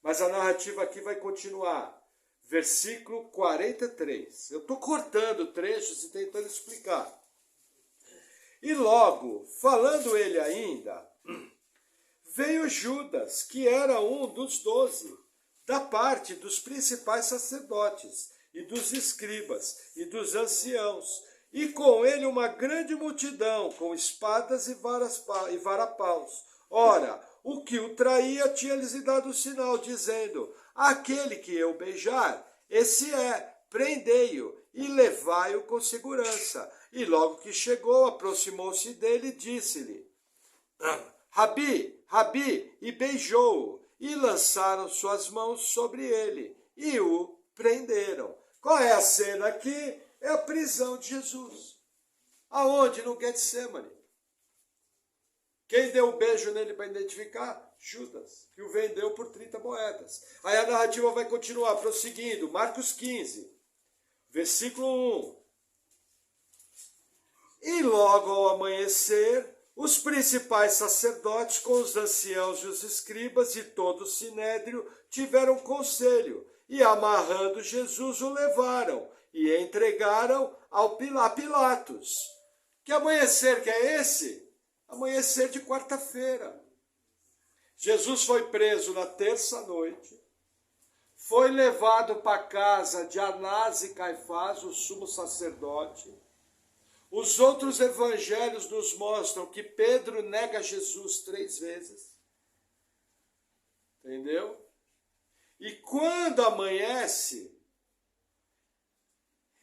[SPEAKER 1] Mas a narrativa aqui vai continuar. Versículo 43. Eu estou cortando trechos e tentando explicar. E logo, falando ele ainda, veio Judas, que era um dos 12, da parte dos principais sacerdotes, e dos escribas, e dos anciãos, e com ele uma grande multidão, com espadas e varapaus. Ora, o que o traía tinha-lhes dado o sinal, dizendo: aquele que eu beijar, esse é, prendei-o e levai-o com segurança. E logo que chegou, aproximou-se dele e disse-lhe: Rabi, Rabi, e beijou-o, e lançaram suas mãos sobre ele, e o prenderam. Qual é a cena aqui? É a prisão de Jesus. Aonde? No Getsemane. Quem deu um beijo nele para identificar? Judas, que o vendeu por 30 moedas. Aí a narrativa vai continuar, prosseguindo. Marcos 15, versículo 1. E logo ao amanhecer, os principais sacerdotes, com os anciãos e os escribas e todo o sinédrio, tiveram conselho, e amarrando Jesus o levaram, e entregaram a Pilatos. Que amanhecer que é esse? Amanhecer de quarta-feira. Jesus foi preso na terça-noite, foi levado para a casa de Anás e Caifás, o sumo sacerdote. Os outros evangelhos nos mostram que Pedro nega Jesus 3 vezes. Entendeu? E quando amanhece,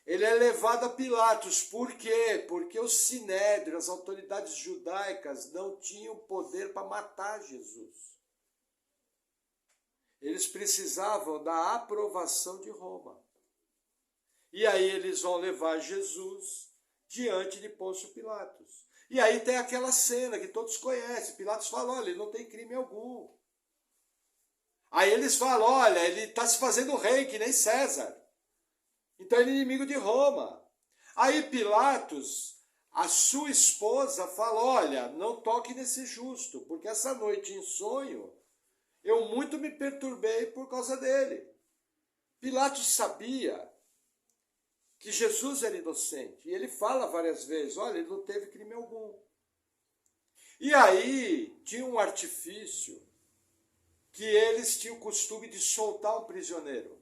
[SPEAKER 1] ele é levado a Pilatos. Por quê? Porque o sinédrio, as autoridades judaicas, não tinham poder para matar Jesus. Eles precisavam da aprovação de Roma. E aí eles vão levar Jesus diante de Pôncio Pilatos. E aí tem aquela cena que todos conhecem. Pilatos fala: olha, ele não tem crime algum. Aí eles falam: olha, ele está se fazendo rei, que nem César. Então ele é inimigo de Roma. Aí Pilatos, a sua esposa, fala: olha, não toque nesse justo, porque essa noite em sonho, eu muito me perturbei por causa dele. Pilatos sabia que Jesus era inocente. E ele fala várias vezes: olha, ele não teve crime algum. E aí tinha um artifício que eles tinham o costume de soltar um prisioneiro.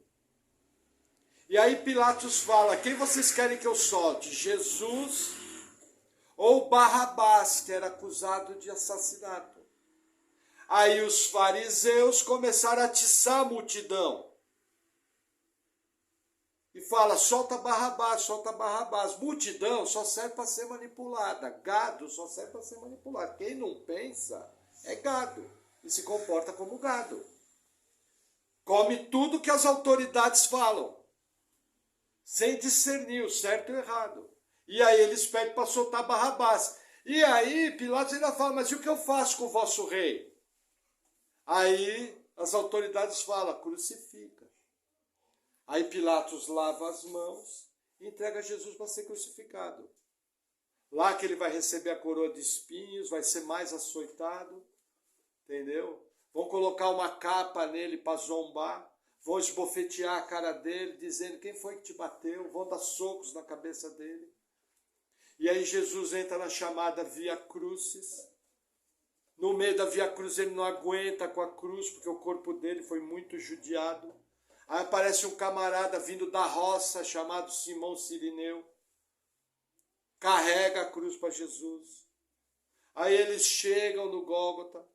[SPEAKER 1] E aí Pilatos fala: quem vocês querem que eu solte? Jesus ou Barrabás, que era acusado de assassinato? Aí os fariseus começaram a atiçar a multidão. E fala: solta Barrabás, solta Barrabás. Multidão só serve para ser manipulada. Gado só serve para ser manipulado. Quem não pensa é gado. E se comporta como gado. Come tudo que as autoridades falam, sem discernir o certo e o errado. E aí eles pedem para soltar Barrabás. E aí Pilatos ainda fala: mas e o que eu faço com o vosso rei? Aí as autoridades falam: crucifica. Aí Pilatos lava as mãos e entrega Jesus para ser crucificado. Lá que ele vai receber a coroa de espinhos, vai ser mais açoitado, entendeu? Vão colocar uma capa nele para zombar, vão esbofetear a cara dele, dizendo: quem foi que te bateu? Vão dar socos na cabeça dele. E aí Jesus entra na chamada Via Crucis. No meio da Via Crucis ele não aguenta com a cruz, porque o corpo dele foi muito judiado. Aí aparece um camarada vindo da roça, chamado Simão Cirineu. Carrega a cruz para Jesus. Aí eles chegam no Gólgota.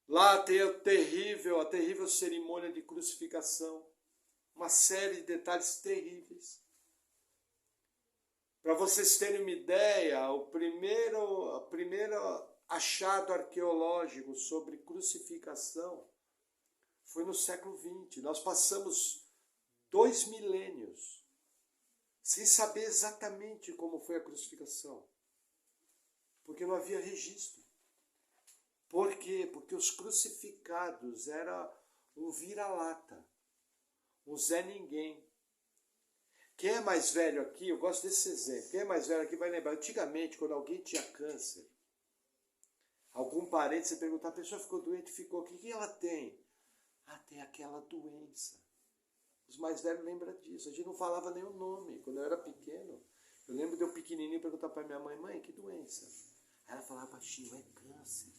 [SPEAKER 1] Lá tem a terrível cerimônia de crucificação. Uma série de detalhes terríveis. Para vocês terem uma ideia, o primeiro achado arqueológico sobre crucificação foi no século XX. Nós passamos 2 milênios sem saber exatamente como foi a crucificação. Porque não havia registro. Por quê? Porque os crucificados eram um vira-lata, um Zé Ninguém. Quem é mais velho aqui, eu gosto desse exemplo, quem é mais velho aqui vai lembrar: antigamente, quando alguém tinha câncer, algum parente, você perguntava: a pessoa ficou doente, ficou, o que ela tem? Ah, tem aquela doença. Os mais velhos lembram disso. A gente não falava nem o nome. Quando eu era pequeno, eu lembro de eu pequenininho perguntar para minha mãe: mãe, que doença? Aí ela falava baixinho: é câncer.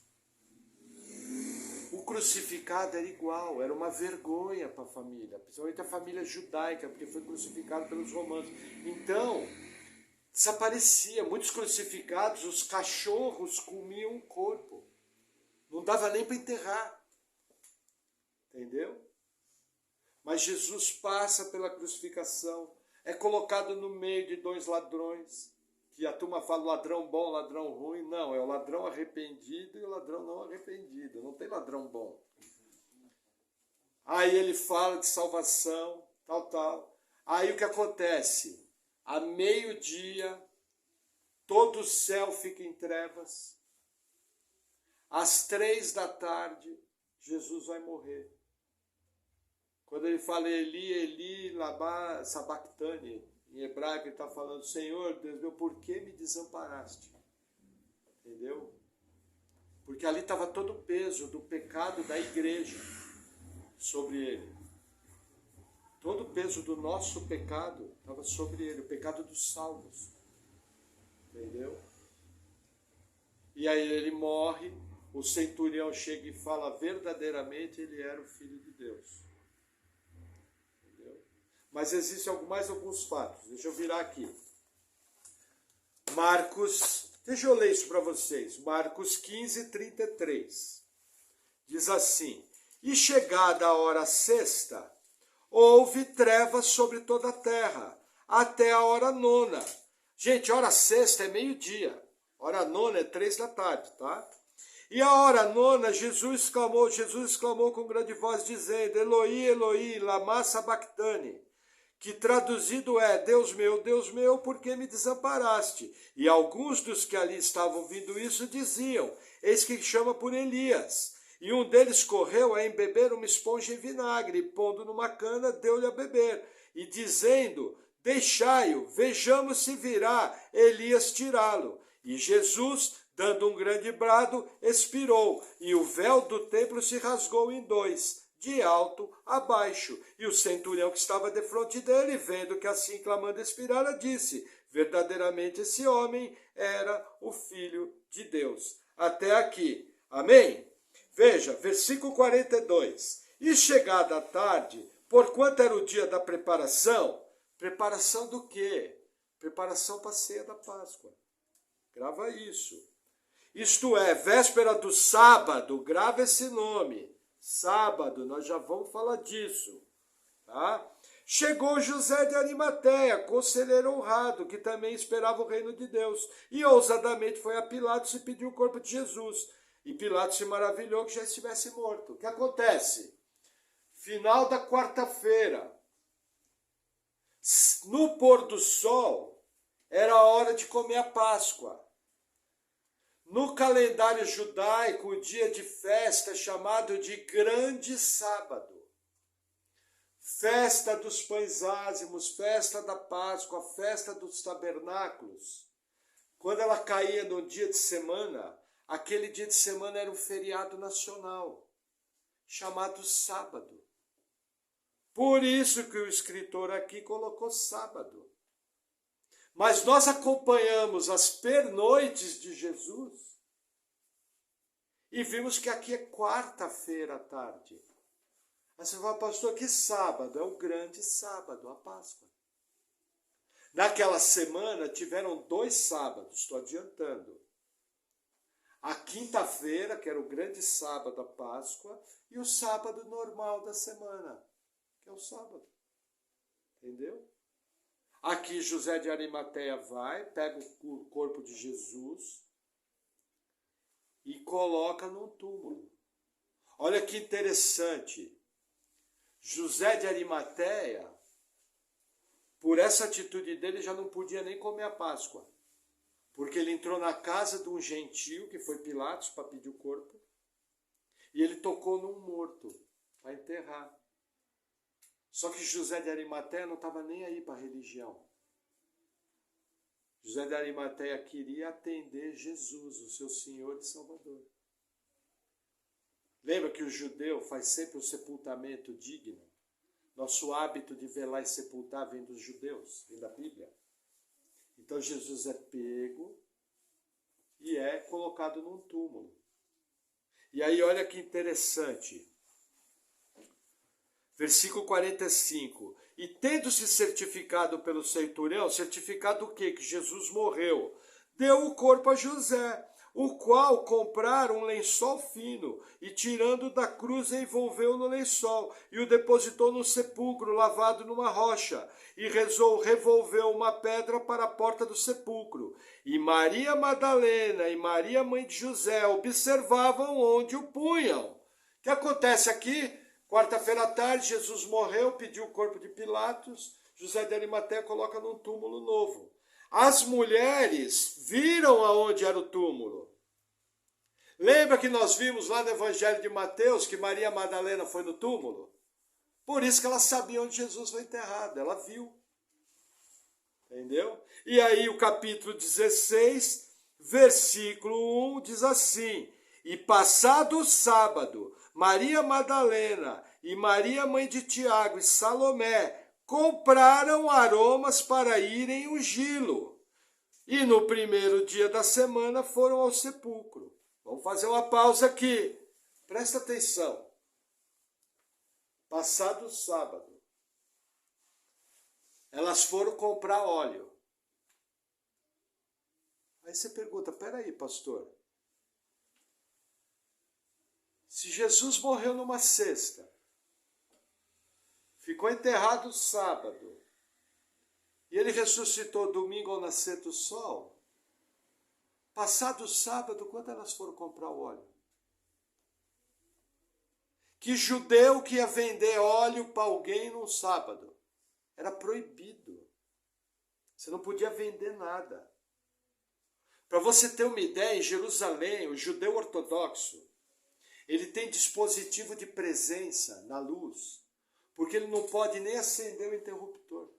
[SPEAKER 1] O crucificado era igual, era uma vergonha para a família, principalmente a família judaica, porque foi crucificado pelos romanos. Então, desaparecia. Muitos crucificados, os cachorros comiam o corpo. Não dava nem para enterrar. Entendeu? Mas Jesus passa pela crucificação, é colocado no meio de dois ladrões, que a turma fala ladrão bom, ladrão ruim. Não, é o ladrão arrependido e o ladrão não arrependido. Não tem ladrão bom. Aí ele fala de salvação, tal. Aí o que acontece? A meio-dia, todo o céu fica em trevas. Às 3 da tarde, Jesus vai morrer. Quando ele fala Eli, Eli, lama sabachthani, em hebraico ele está falando, Senhor, Deus meu, por que me desamparaste? Entendeu? Porque ali estava todo o peso do pecado da igreja sobre ele. Todo o peso do nosso pecado estava sobre ele, o pecado dos salvos. Entendeu? E aí ele morre, o centurião chega e fala verdadeiramente ele era o Filho de Deus. Entendeu? Mas existem mais alguns fatos. Deixa eu virar aqui. Marcos, deixa eu ler isso para vocês. Marcos 15, 33. Diz assim, e chegada a hora sexta, houve trevas sobre toda a terra, até a hora nona. Gente, hora sexta é meio-dia. Hora nona é 3 da tarde, tá? E a hora nona, Jesus exclamou com grande voz, dizendo, Eloi, Eloi, lama sabachthani, que traduzido é, Deus meu, por que me desamparaste? E alguns dos que ali estavam ouvindo isso diziam, eis que chama por Elias. E um deles correu a embeber uma esponja em vinagre, e pondo numa cana, deu-lhe a beber. E dizendo, deixai-o, vejamos se virá Elias tirá-lo. E Jesus, dando um grande brado, expirou, e o véu do templo se rasgou em dois, de alto a baixo. E o centurião que estava defronte dele, vendo que assim clamando expirara, disse, verdadeiramente esse homem era o Filho de Deus. Até aqui. Amém? Veja, versículo 42. E chegada a tarde, porquanto era o dia da preparação, preparação do quê? Preparação para a ceia da Páscoa. Grava isso. Isto é, véspera do sábado, grava esse nome. Sábado, nós já vamos falar disso. Tá? Chegou José de Arimateia, conselheiro honrado, que também esperava o reino de Deus. E ousadamente foi a Pilatos e pediu o corpo de Jesus. E Pilatos se maravilhou que já estivesse morto. O que acontece? Final da quarta-feira. No pôr do sol, era a hora de comer a Páscoa. No calendário judaico, o dia de festa é chamado de Grande Sábado. Festa dos pães ázimos, festa da Páscoa, festa dos tabernáculos. Quando ela caía no dia de semana, aquele dia de semana era um feriado nacional, chamado sábado. Por isso que o escritor aqui colocou sábado. Mas nós acompanhamos as pernoites de Jesus e vimos que aqui é quarta-feira à tarde. Aí você fala, pastor, que sábado? É o grande sábado, a Páscoa. Naquela semana tiveram 2 sábados, estou adiantando. A quinta-feira, que era o grande sábado, a Páscoa, e o sábado normal da semana, que é o sábado. Entendeu? Aqui José de Arimateia vai, pega o corpo de Jesus e coloca num túmulo. Olha que interessante. José de Arimateia, por essa atitude dele, já não podia nem comer a Páscoa. Porque ele entrou na casa de um gentio, que foi Pilatos, para pedir o corpo, e ele tocou num morto para enterrar. Só que José de Arimateia não estava nem aí para a religião. José de Arimateia queria atender Jesus, o seu Senhor e Salvador. Lembra que o judeu faz sempre um sepultamento digno? Nosso hábito de velar e sepultar vem dos judeus, vem da Bíblia. Então Jesus é pego e é colocado num túmulo. E aí olha que interessante. Versículo 45. E tendo-se certificado pelo centurião, certificado o quê? Que Jesus morreu. Deu o corpo a José, o qual compraram um lençol fino, e tirando da cruz envolveu no lençol, e o depositou no sepulcro, lavado numa rocha, e revolveu uma pedra para a porta do sepulcro. E Maria Madalena e Maria, mãe de José, observavam onde o punham. O que acontece aqui? Quarta-feira à tarde, Jesus morreu, pediu o corpo de Pilatos, José de Arimateia coloca num túmulo novo. As mulheres viram aonde era o túmulo. Lembra que nós vimos lá no Evangelho de Mateus que Maria Madalena foi no túmulo? Por isso que ela sabia onde Jesus foi enterrado, ela viu. Entendeu? E aí o capítulo 16, versículo 1 diz assim: E passado o sábado, Maria Madalena e Maria, mãe de Tiago e Salomé, compraram aromas para irem ungí-lo. E no primeiro dia da semana foram ao sepulcro. Vamos fazer uma pausa aqui. Presta atenção. Passado o sábado, elas foram comprar óleo. Aí você pergunta, peraí, pastor. Se Jesus morreu numa sexta, ficou enterrado sábado, e ele ressuscitou domingo ao nascer do sol, passado o sábado, quando elas foram comprar o óleo? Que judeu que ia vender óleo para alguém num sábado? Era proibido. Você não podia vender nada. Para você ter uma ideia, em Jerusalém, o judeu ortodoxo, ele tem dispositivo de presença na luz, porque ele não pode nem acender o interruptor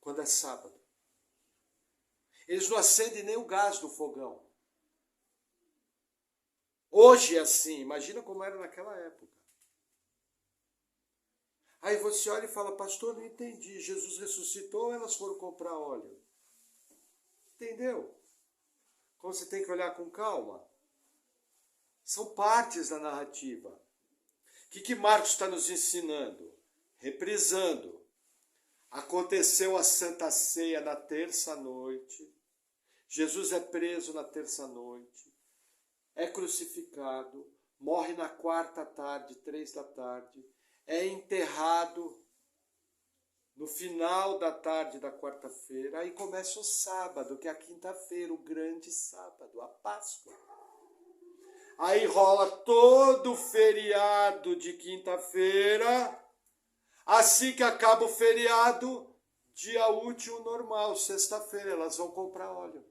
[SPEAKER 1] quando é sábado. Eles não acendem nem o gás do fogão. Hoje é assim, imagina como era naquela época. Aí você olha e fala, pastor, não entendi, Jesus ressuscitou, elas foram comprar óleo. Entendeu? Como você tem que olhar com calma. São partes da narrativa. O que Marcos está nos ensinando? Reprisando. Aconteceu a Santa Ceia na terça-noite. Jesus é preso na terça-noite. É crucificado. Morre na quarta tarde, 3 da tarde. É enterrado no final da tarde da quarta-feira. Aí começa o sábado, que é a quinta-feira, o grande sábado, a Páscoa. Aí rola todo o feriado de quinta-feira. Assim que acaba o feriado, dia útil normal, sexta-feira, elas vão comprar óleo.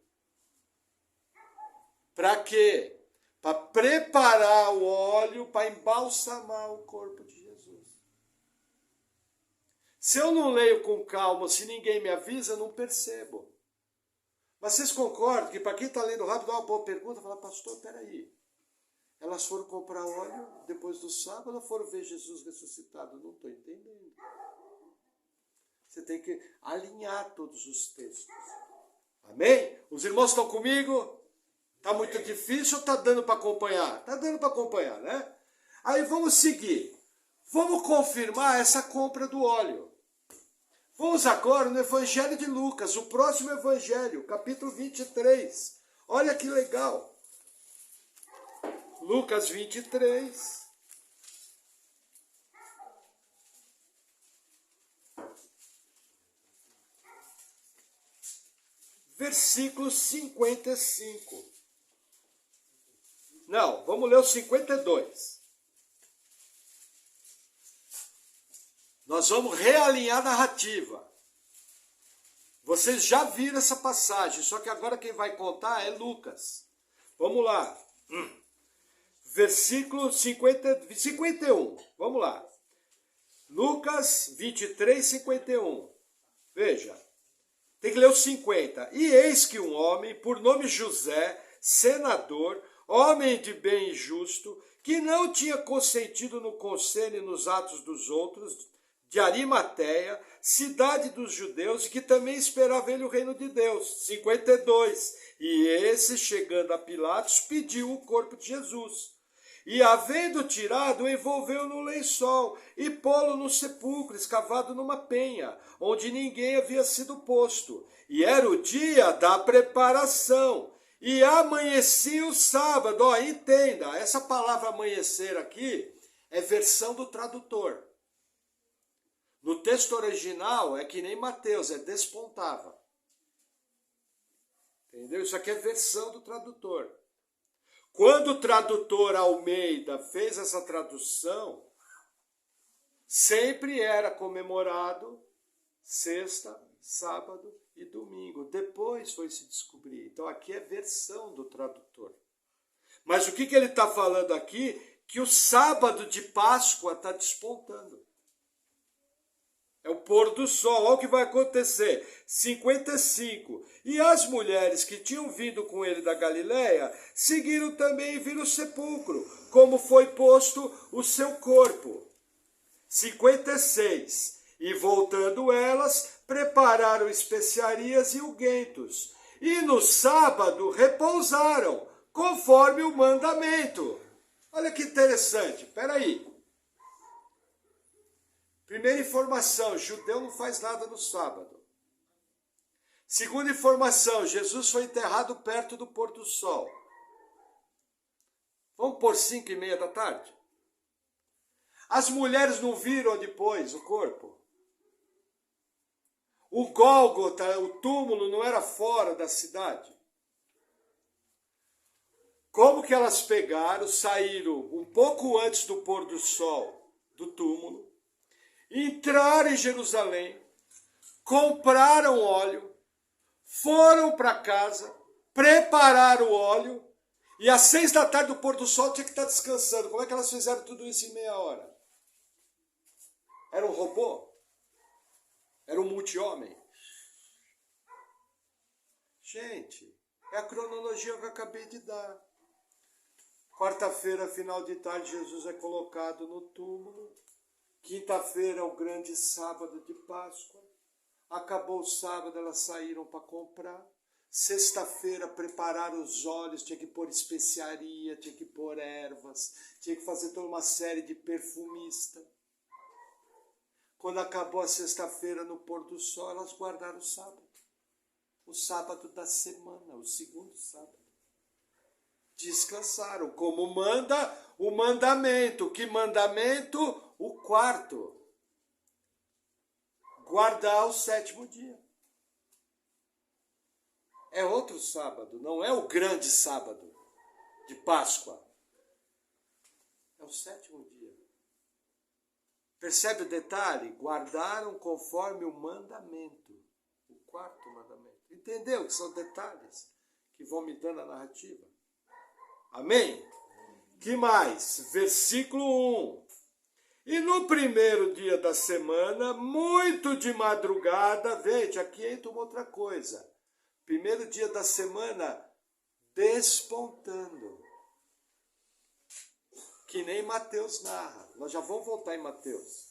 [SPEAKER 1] Para quê? Para preparar o óleo para embalsamar o corpo de Jesus. Se eu não leio com calma, se ninguém me avisa, eu não percebo. Mas vocês concordam que para quem está lendo rápido, dá uma boa pergunta, fala, pastor, peraí. Elas foram comprar óleo depois do sábado ou foram ver Jesus ressuscitado? Não estou entendendo. Você tem que alinhar todos os textos. Amém? Os irmãos estão comigo? Está muito difícil ou está dando para acompanhar? Está dando para acompanhar, né? Aí vamos seguir. Vamos confirmar essa compra do óleo. Vamos agora no Evangelho de Lucas, o próximo Evangelho, capítulo 23. Olha que legal. Lucas 23. Versículo 55. Não, vamos ler o 52. Nós vamos realinhar a narrativa. Vocês já viram essa passagem, só que agora quem vai contar é Lucas. Vamos lá. Versículo 51. Vamos lá. Lucas 23, 51. Veja. Tem que ler o 50. E eis que um homem, por nome José, senador, homem de bem e justo, que não tinha consentido no conselho e nos atos dos outros, de Arimateia, cidade dos judeus, e que também esperava ele o reino de Deus. 52. E esse, chegando a Pilatos, pediu o corpo de Jesus. E, havendo tirado, envolveu no lençol e pô-lo no sepulcro, escavado numa penha, onde ninguém havia sido posto. E era o dia da preparação. E amanhecia o sábado. Ó, entenda, essa palavra amanhecer aqui é versão do tradutor. No texto original é que nem Mateus, é despontava. Entendeu? Isso aqui é versão do tradutor. Quando o tradutor Almeida fez essa tradução, sempre era comemorado sexta, sábado e domingo. Depois foi se descobrir. Então aqui é versão do tradutor. Mas o que ele está falando aqui? Que o sábado de Páscoa está despontando. É o pôr do sol. Olha o que vai acontecer. 55. E as mulheres que tinham vindo com ele da Galiléia seguiram também e viram o sepulcro, como foi posto o seu corpo. 56. E voltando elas, prepararam especiarias e unguentos. E no sábado repousaram, conforme o mandamento. Olha que interessante. Espera aí. Primeira informação, judeu não faz nada no sábado. Segunda informação, Jesus foi enterrado perto do pôr do sol. Vamos por 5:30 da tarde? As mulheres não viram depois o corpo? O Gólgota, o túmulo, não era fora da cidade? Como que elas pegaram, saíram um pouco antes do pôr do sol do túmulo, entraram em Jerusalém, compraram óleo, foram para casa, prepararam o óleo, e às 6 da tarde do pôr do sol tinha que estar descansando. Como é que elas fizeram tudo isso em meia hora? Era um robô? Era um multi-homem? Gente, é a cronologia que eu acabei de dar. Quarta-feira, final de tarde, Jesus é colocado no túmulo. Quinta-feira é o grande sábado de Páscoa. Acabou o sábado, elas saíram para comprar. Sexta-feira, prepararam os óleos, tinha que pôr especiaria, tinha que pôr ervas, tinha que fazer toda uma série de perfumista. Quando acabou a sexta-feira, no pôr do sol, elas guardaram o sábado da semana, o segundo sábado. Descansaram, como manda o mandamento. Que mandamento? O quarto. Guardar o sétimo dia. É outro sábado, não é o grande sábado de Páscoa. É o sétimo dia. Percebe o detalhe? Guardaram conforme o mandamento. O quarto mandamento. Entendeu que são detalhes que vão me dando a narrativa? Amém? Que mais? Versículo 1. E no primeiro dia da semana, muito de madrugada, gente, aqui entra uma outra coisa. Primeiro dia da semana, despontando. Que nem Mateus narra. Nós já vamos voltar em Mateus.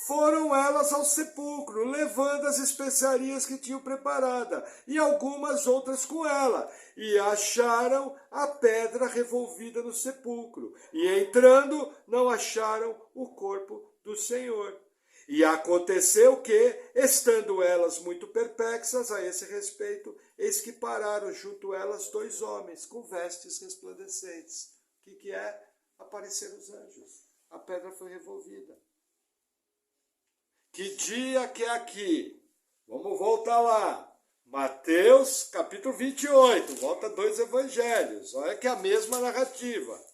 [SPEAKER 1] Foram elas ao sepulcro, levando as especiarias que tinham preparada, e algumas outras com ela, e acharam a pedra revolvida no sepulcro, e entrando, não acharam o corpo do Senhor. E aconteceu que, estando elas muito perplexas a esse respeito, eis que pararam junto a elas 2 homens, com vestes resplandecentes. O que é? Apareceram os anjos. A pedra foi revolvida. Que dia que é aqui? Vamos voltar lá. Mateus, capítulo 28. Volta 2 evangelhos. Olha que é a mesma narrativa.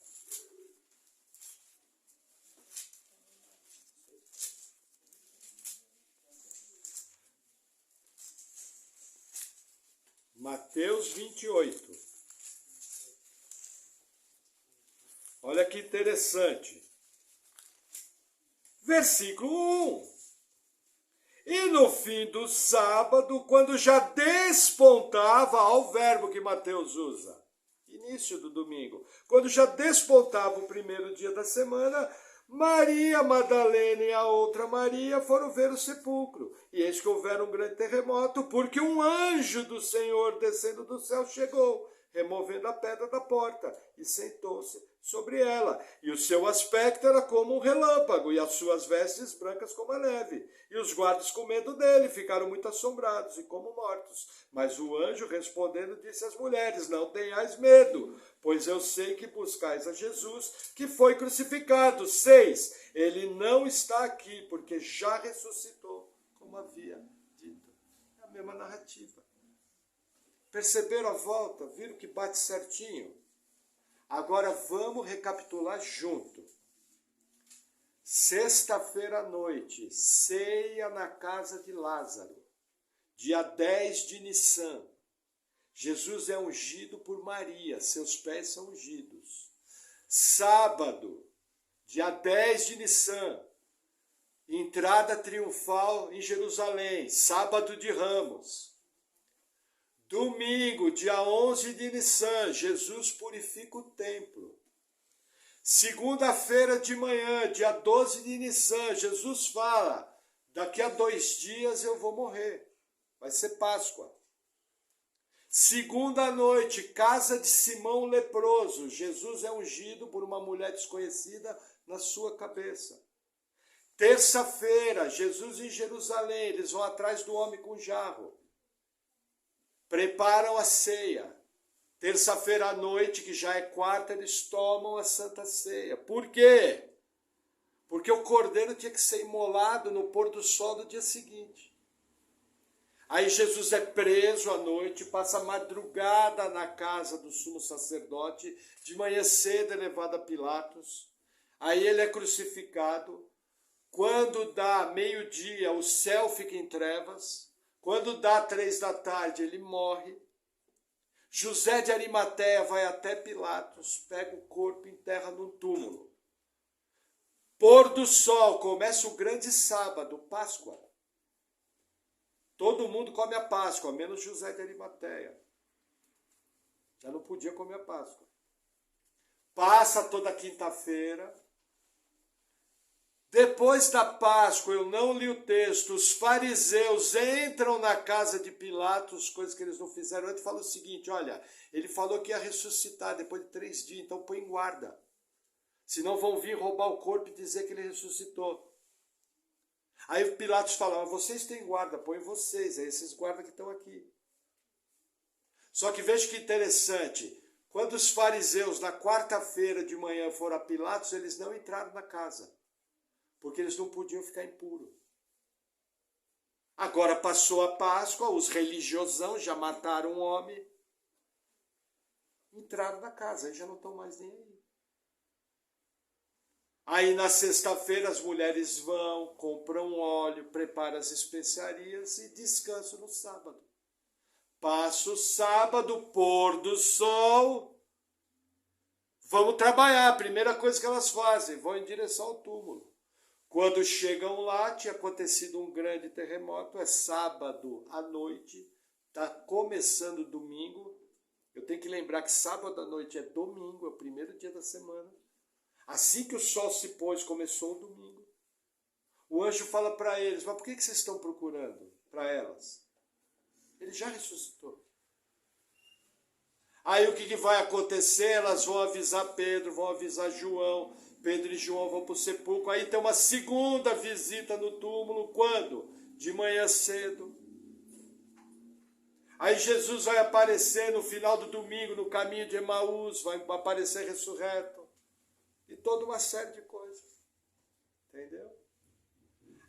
[SPEAKER 1] Mateus 28. Olha que interessante. Versículo 1. E no fim do sábado, quando já despontava, ao verbo que Mateus usa, início do domingo, quando já despontava o primeiro dia da semana, Maria Madalena e a outra Maria foram ver o sepulcro. E eis que houveram um grande terremoto, porque um anjo do Senhor descendo do céu chegou, removendo a pedra da porta, e sentou-se sobre ela. E o seu aspecto era como um relâmpago, e as suas vestes brancas como a neve. E os guardas, com medo dele, ficaram muito assombrados e como mortos. Mas o anjo, respondendo, disse às mulheres: não tenhais medo, pois eu sei que buscais a Jesus, que foi crucificado. 6. Ele não está aqui, porque já ressuscitou, como havia dito. É a mesma narrativa. Perceberam a volta? Viram que bate certinho? Agora vamos recapitular junto. Sexta-feira à noite, ceia na casa de Lázaro. Dia 10 de Nissan. Jesus é ungido por Maria, seus pés são ungidos. Sábado, dia 10 de Nissan, entrada triunfal em Jerusalém, sábado de Ramos. Domingo, dia 11 de Nissan, Jesus purifica o templo. Segunda-feira de manhã, dia 12 de Nissan, Jesus fala: daqui a 2 dias eu vou morrer. Vai ser Páscoa. Segunda noite, casa de Simão leproso. Jesus é ungido por uma mulher desconhecida na sua cabeça. Terça-feira, Jesus em Jerusalém, eles vão atrás do homem com jarro. Preparam a ceia. Terça-feira à noite, que já é quarta, eles tomam a Santa Ceia. Por quê? Porque o cordeiro tinha que ser imolado no pôr do sol do dia seguinte. Aí Jesus é preso à noite, passa a madrugada na casa do sumo sacerdote, de manhã cedo é levado a Pilatos. Aí ele é crucificado. Quando dá meio-dia, o céu fica em trevas. Quando dá 3 da tarde, ele morre. José de Arimateia vai até Pilatos, pega o corpo e enterra num túmulo. Pôr do sol, começa o grande sábado, Páscoa. Todo mundo come a Páscoa, menos José de Arimateia. Já não podia comer a Páscoa. Passa toda quinta-feira. Depois da Páscoa, eu não li o texto, os fariseus entram na casa de Pilatos, coisas que eles não fizeram antes, falam o seguinte: olha, ele falou que ia ressuscitar depois de 3 dias, então põe em guarda. Senão vão vir roubar o corpo e dizer que ele ressuscitou. Aí Pilatos fala: vocês têm guarda, põe vocês, é esses guardas que estão aqui. Só que veja que interessante, quando os fariseus na quarta-feira de manhã foram a Pilatos, eles não entraram na casa. Porque eles não podiam ficar impuros. Agora passou a Páscoa, os religiosão já mataram um homem, entraram na casa, aí já não estão mais nem aí. Aí na sexta-feira as mulheres vão, compram óleo, preparam as especiarias e descansam no sábado. Passa o sábado, pôr do sol, vamos trabalhar. A primeira coisa que elas fazem, vão em direção ao túmulo. Quando chegam lá, tinha acontecido um grande terremoto, é sábado à noite, está começando domingo. Eu tenho que lembrar que sábado à noite é domingo, é o primeiro dia da semana. Assim que o sol se pôs, começou o domingo. O anjo fala para eles: mas por que vocês estão procurando para elas? Ele já ressuscitou. Aí o que vai acontecer? Elas vão avisar Pedro, vão avisar João. Pedro e João vão para o sepulcro. Aí tem uma segunda visita no túmulo. Quando? De manhã cedo. Aí Jesus vai aparecer no final do domingo, no caminho de Emaús, vai aparecer ressurreto. E toda uma série de coisas. Entendeu?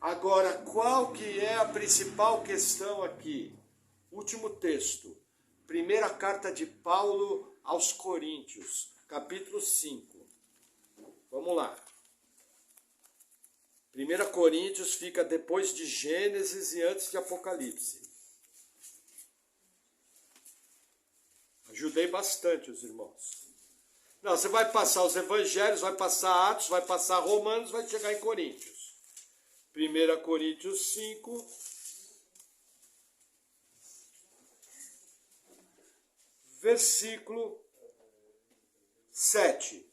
[SPEAKER 1] Agora, qual que é a principal questão aqui? Último texto. Primeira carta de Paulo aos Coríntios, capítulo 5. Vamos lá. 1 Coríntios fica depois de Gênesis e antes de Apocalipse. Ajudei bastante os irmãos. Não, você vai passar os evangelhos, vai passar Atos, vai passar Romanos, vai chegar em Coríntios. 1 Coríntios 5. Versículo 7.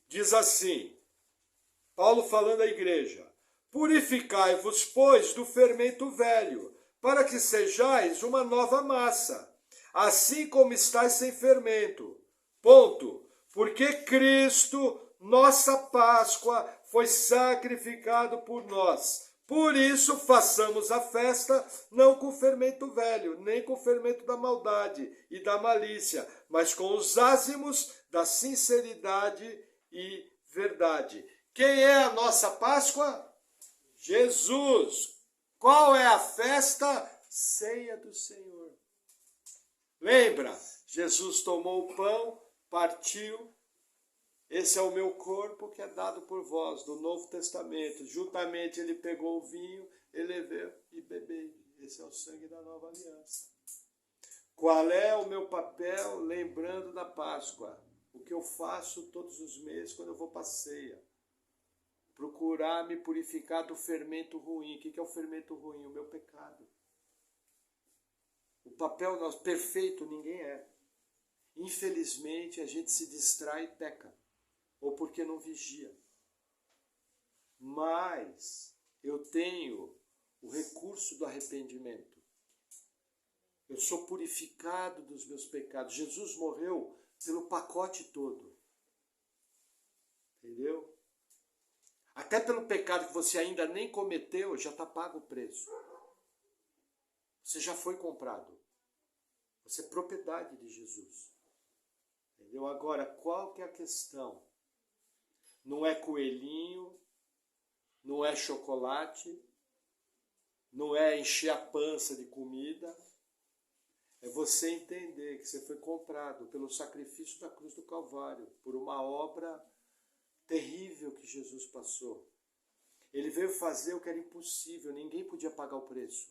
[SPEAKER 1] Diz assim, Paulo falando à igreja: purificai-vos, pois, do fermento velho, para que sejais uma nova massa, assim como estáis sem fermento. Ponto. Porque Cristo, nossa Páscoa, foi sacrificado por nós. Por isso, façamos a festa, não com o fermento velho, nem com o fermento da maldade e da malícia, mas com os ázimos da sinceridade e verdade. Quem é a nossa Páscoa? Jesus. Qual é a festa? Ceia do Senhor. Lembra? Jesus tomou o pão, partiu. Esse é o meu corpo que é dado por vós, do Novo Testamento. Juntamente ele pegou o vinho, elevou e bebeu. Esse é o sangue da nova aliança. Qual é o meu papel lembrando da Páscoa? O que eu faço todos os meses quando eu vou para a ceia? Procurar me purificar do fermento ruim. O que é o fermento ruim? O meu pecado. O papel nosso perfeito ninguém é. Infelizmente a gente se distrai e peca. Ou porque não vigia. Mas eu tenho o recurso do arrependimento. Eu sou purificado dos meus pecados. Jesus morreu pelo pacote todo. Entendeu? Até pelo pecado que você ainda nem cometeu, já está pago o preço. Você já foi comprado. Você é propriedade de Jesus. Entendeu? Agora, qual que é a questão? Não é coelhinho, não é chocolate, não é encher a pança de comida. É você entender que você foi comprado pelo sacrifício da cruz do Calvário, por uma obra terrível que Jesus passou. Ele veio fazer o que era impossível, ninguém podia pagar o preço.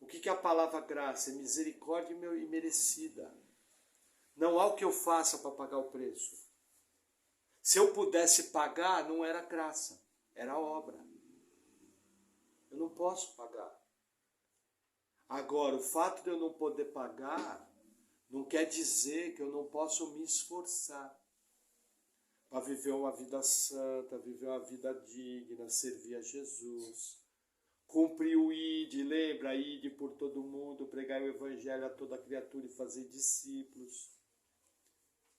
[SPEAKER 1] O que é a palavra graça? É misericórdia imerecida. Não há o que eu faça para pagar o preço. Se eu pudesse pagar, não era graça, era obra. Eu não posso pagar. Agora, o fato de eu não poder pagar, não quer dizer que eu não posso me esforçar para viver uma vida santa, viver uma vida digna, servir a Jesus. Cumprir o ID, lembra? ID por todo mundo, pregar o evangelho a toda criatura e fazer discípulos.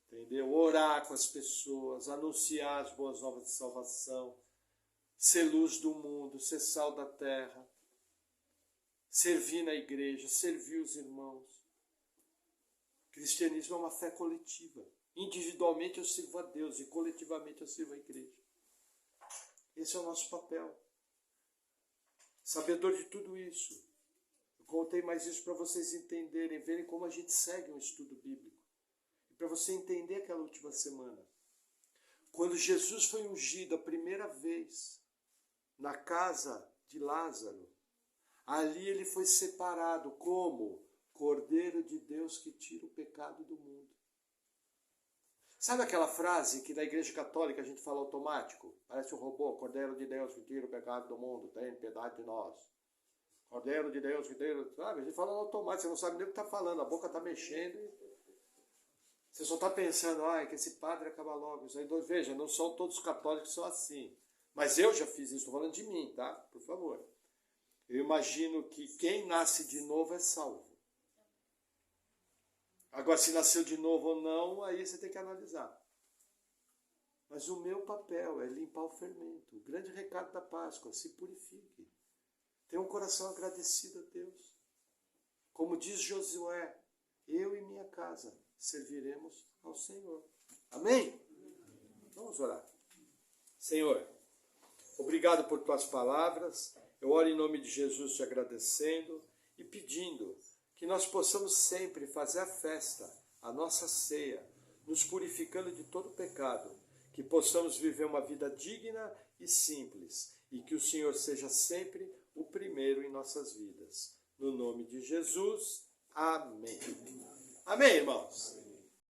[SPEAKER 1] Entendeu? Orar com as pessoas, anunciar as boas novas de salvação, ser luz do mundo, ser sal da terra, servir na igreja, servir os irmãos. Cristianismo é uma fé coletiva. Individualmente eu sirvo a Deus e coletivamente eu sirvo a igreja. Esse é o nosso papel. Sabedor de tudo isso. Eu contei mais isso para vocês entenderem, verem como a gente segue um estudo bíblico. Para você entender aquela última semana. Quando Jesus foi ungido a primeira vez na casa de Lázaro, ali ele foi separado como Cordeiro de Deus que tira o pecado do mundo. Sabe aquela frase que na Igreja Católica a gente fala automático? Parece um robô. Cordeiro de Deus que tira o pecado do mundo, tem piedade de nós. Cordeiro de Deus que tira... Sabe? A gente fala automático, você não sabe nem o que está falando, a boca está mexendo e... Você só está pensando, que esse padre acaba logo. Isso aí, veja, não são todos os católicos que são assim. Mas eu já fiz isso, estou falando de mim, tá? Por favor. Eu imagino que quem nasce de novo é salvo. Agora, se nasceu de novo ou não, aí você tem que analisar. Mas o meu papel é limpar o fermento. O grande recado da Páscoa, se purifique. Tenha um coração agradecido a Deus. Como diz Josué, eu e minha casa serviremos ao Senhor. Amém? Vamos orar. Senhor, obrigado por tuas palavras. Eu oro em nome de Jesus te agradecendo e pedindo que nós possamos sempre fazer a festa, a nossa ceia, nos purificando de todo pecado, que possamos viver uma vida digna e simples e que o Senhor seja sempre o primeiro em nossas vidas. No nome de Jesus, amém. Amém, irmãos?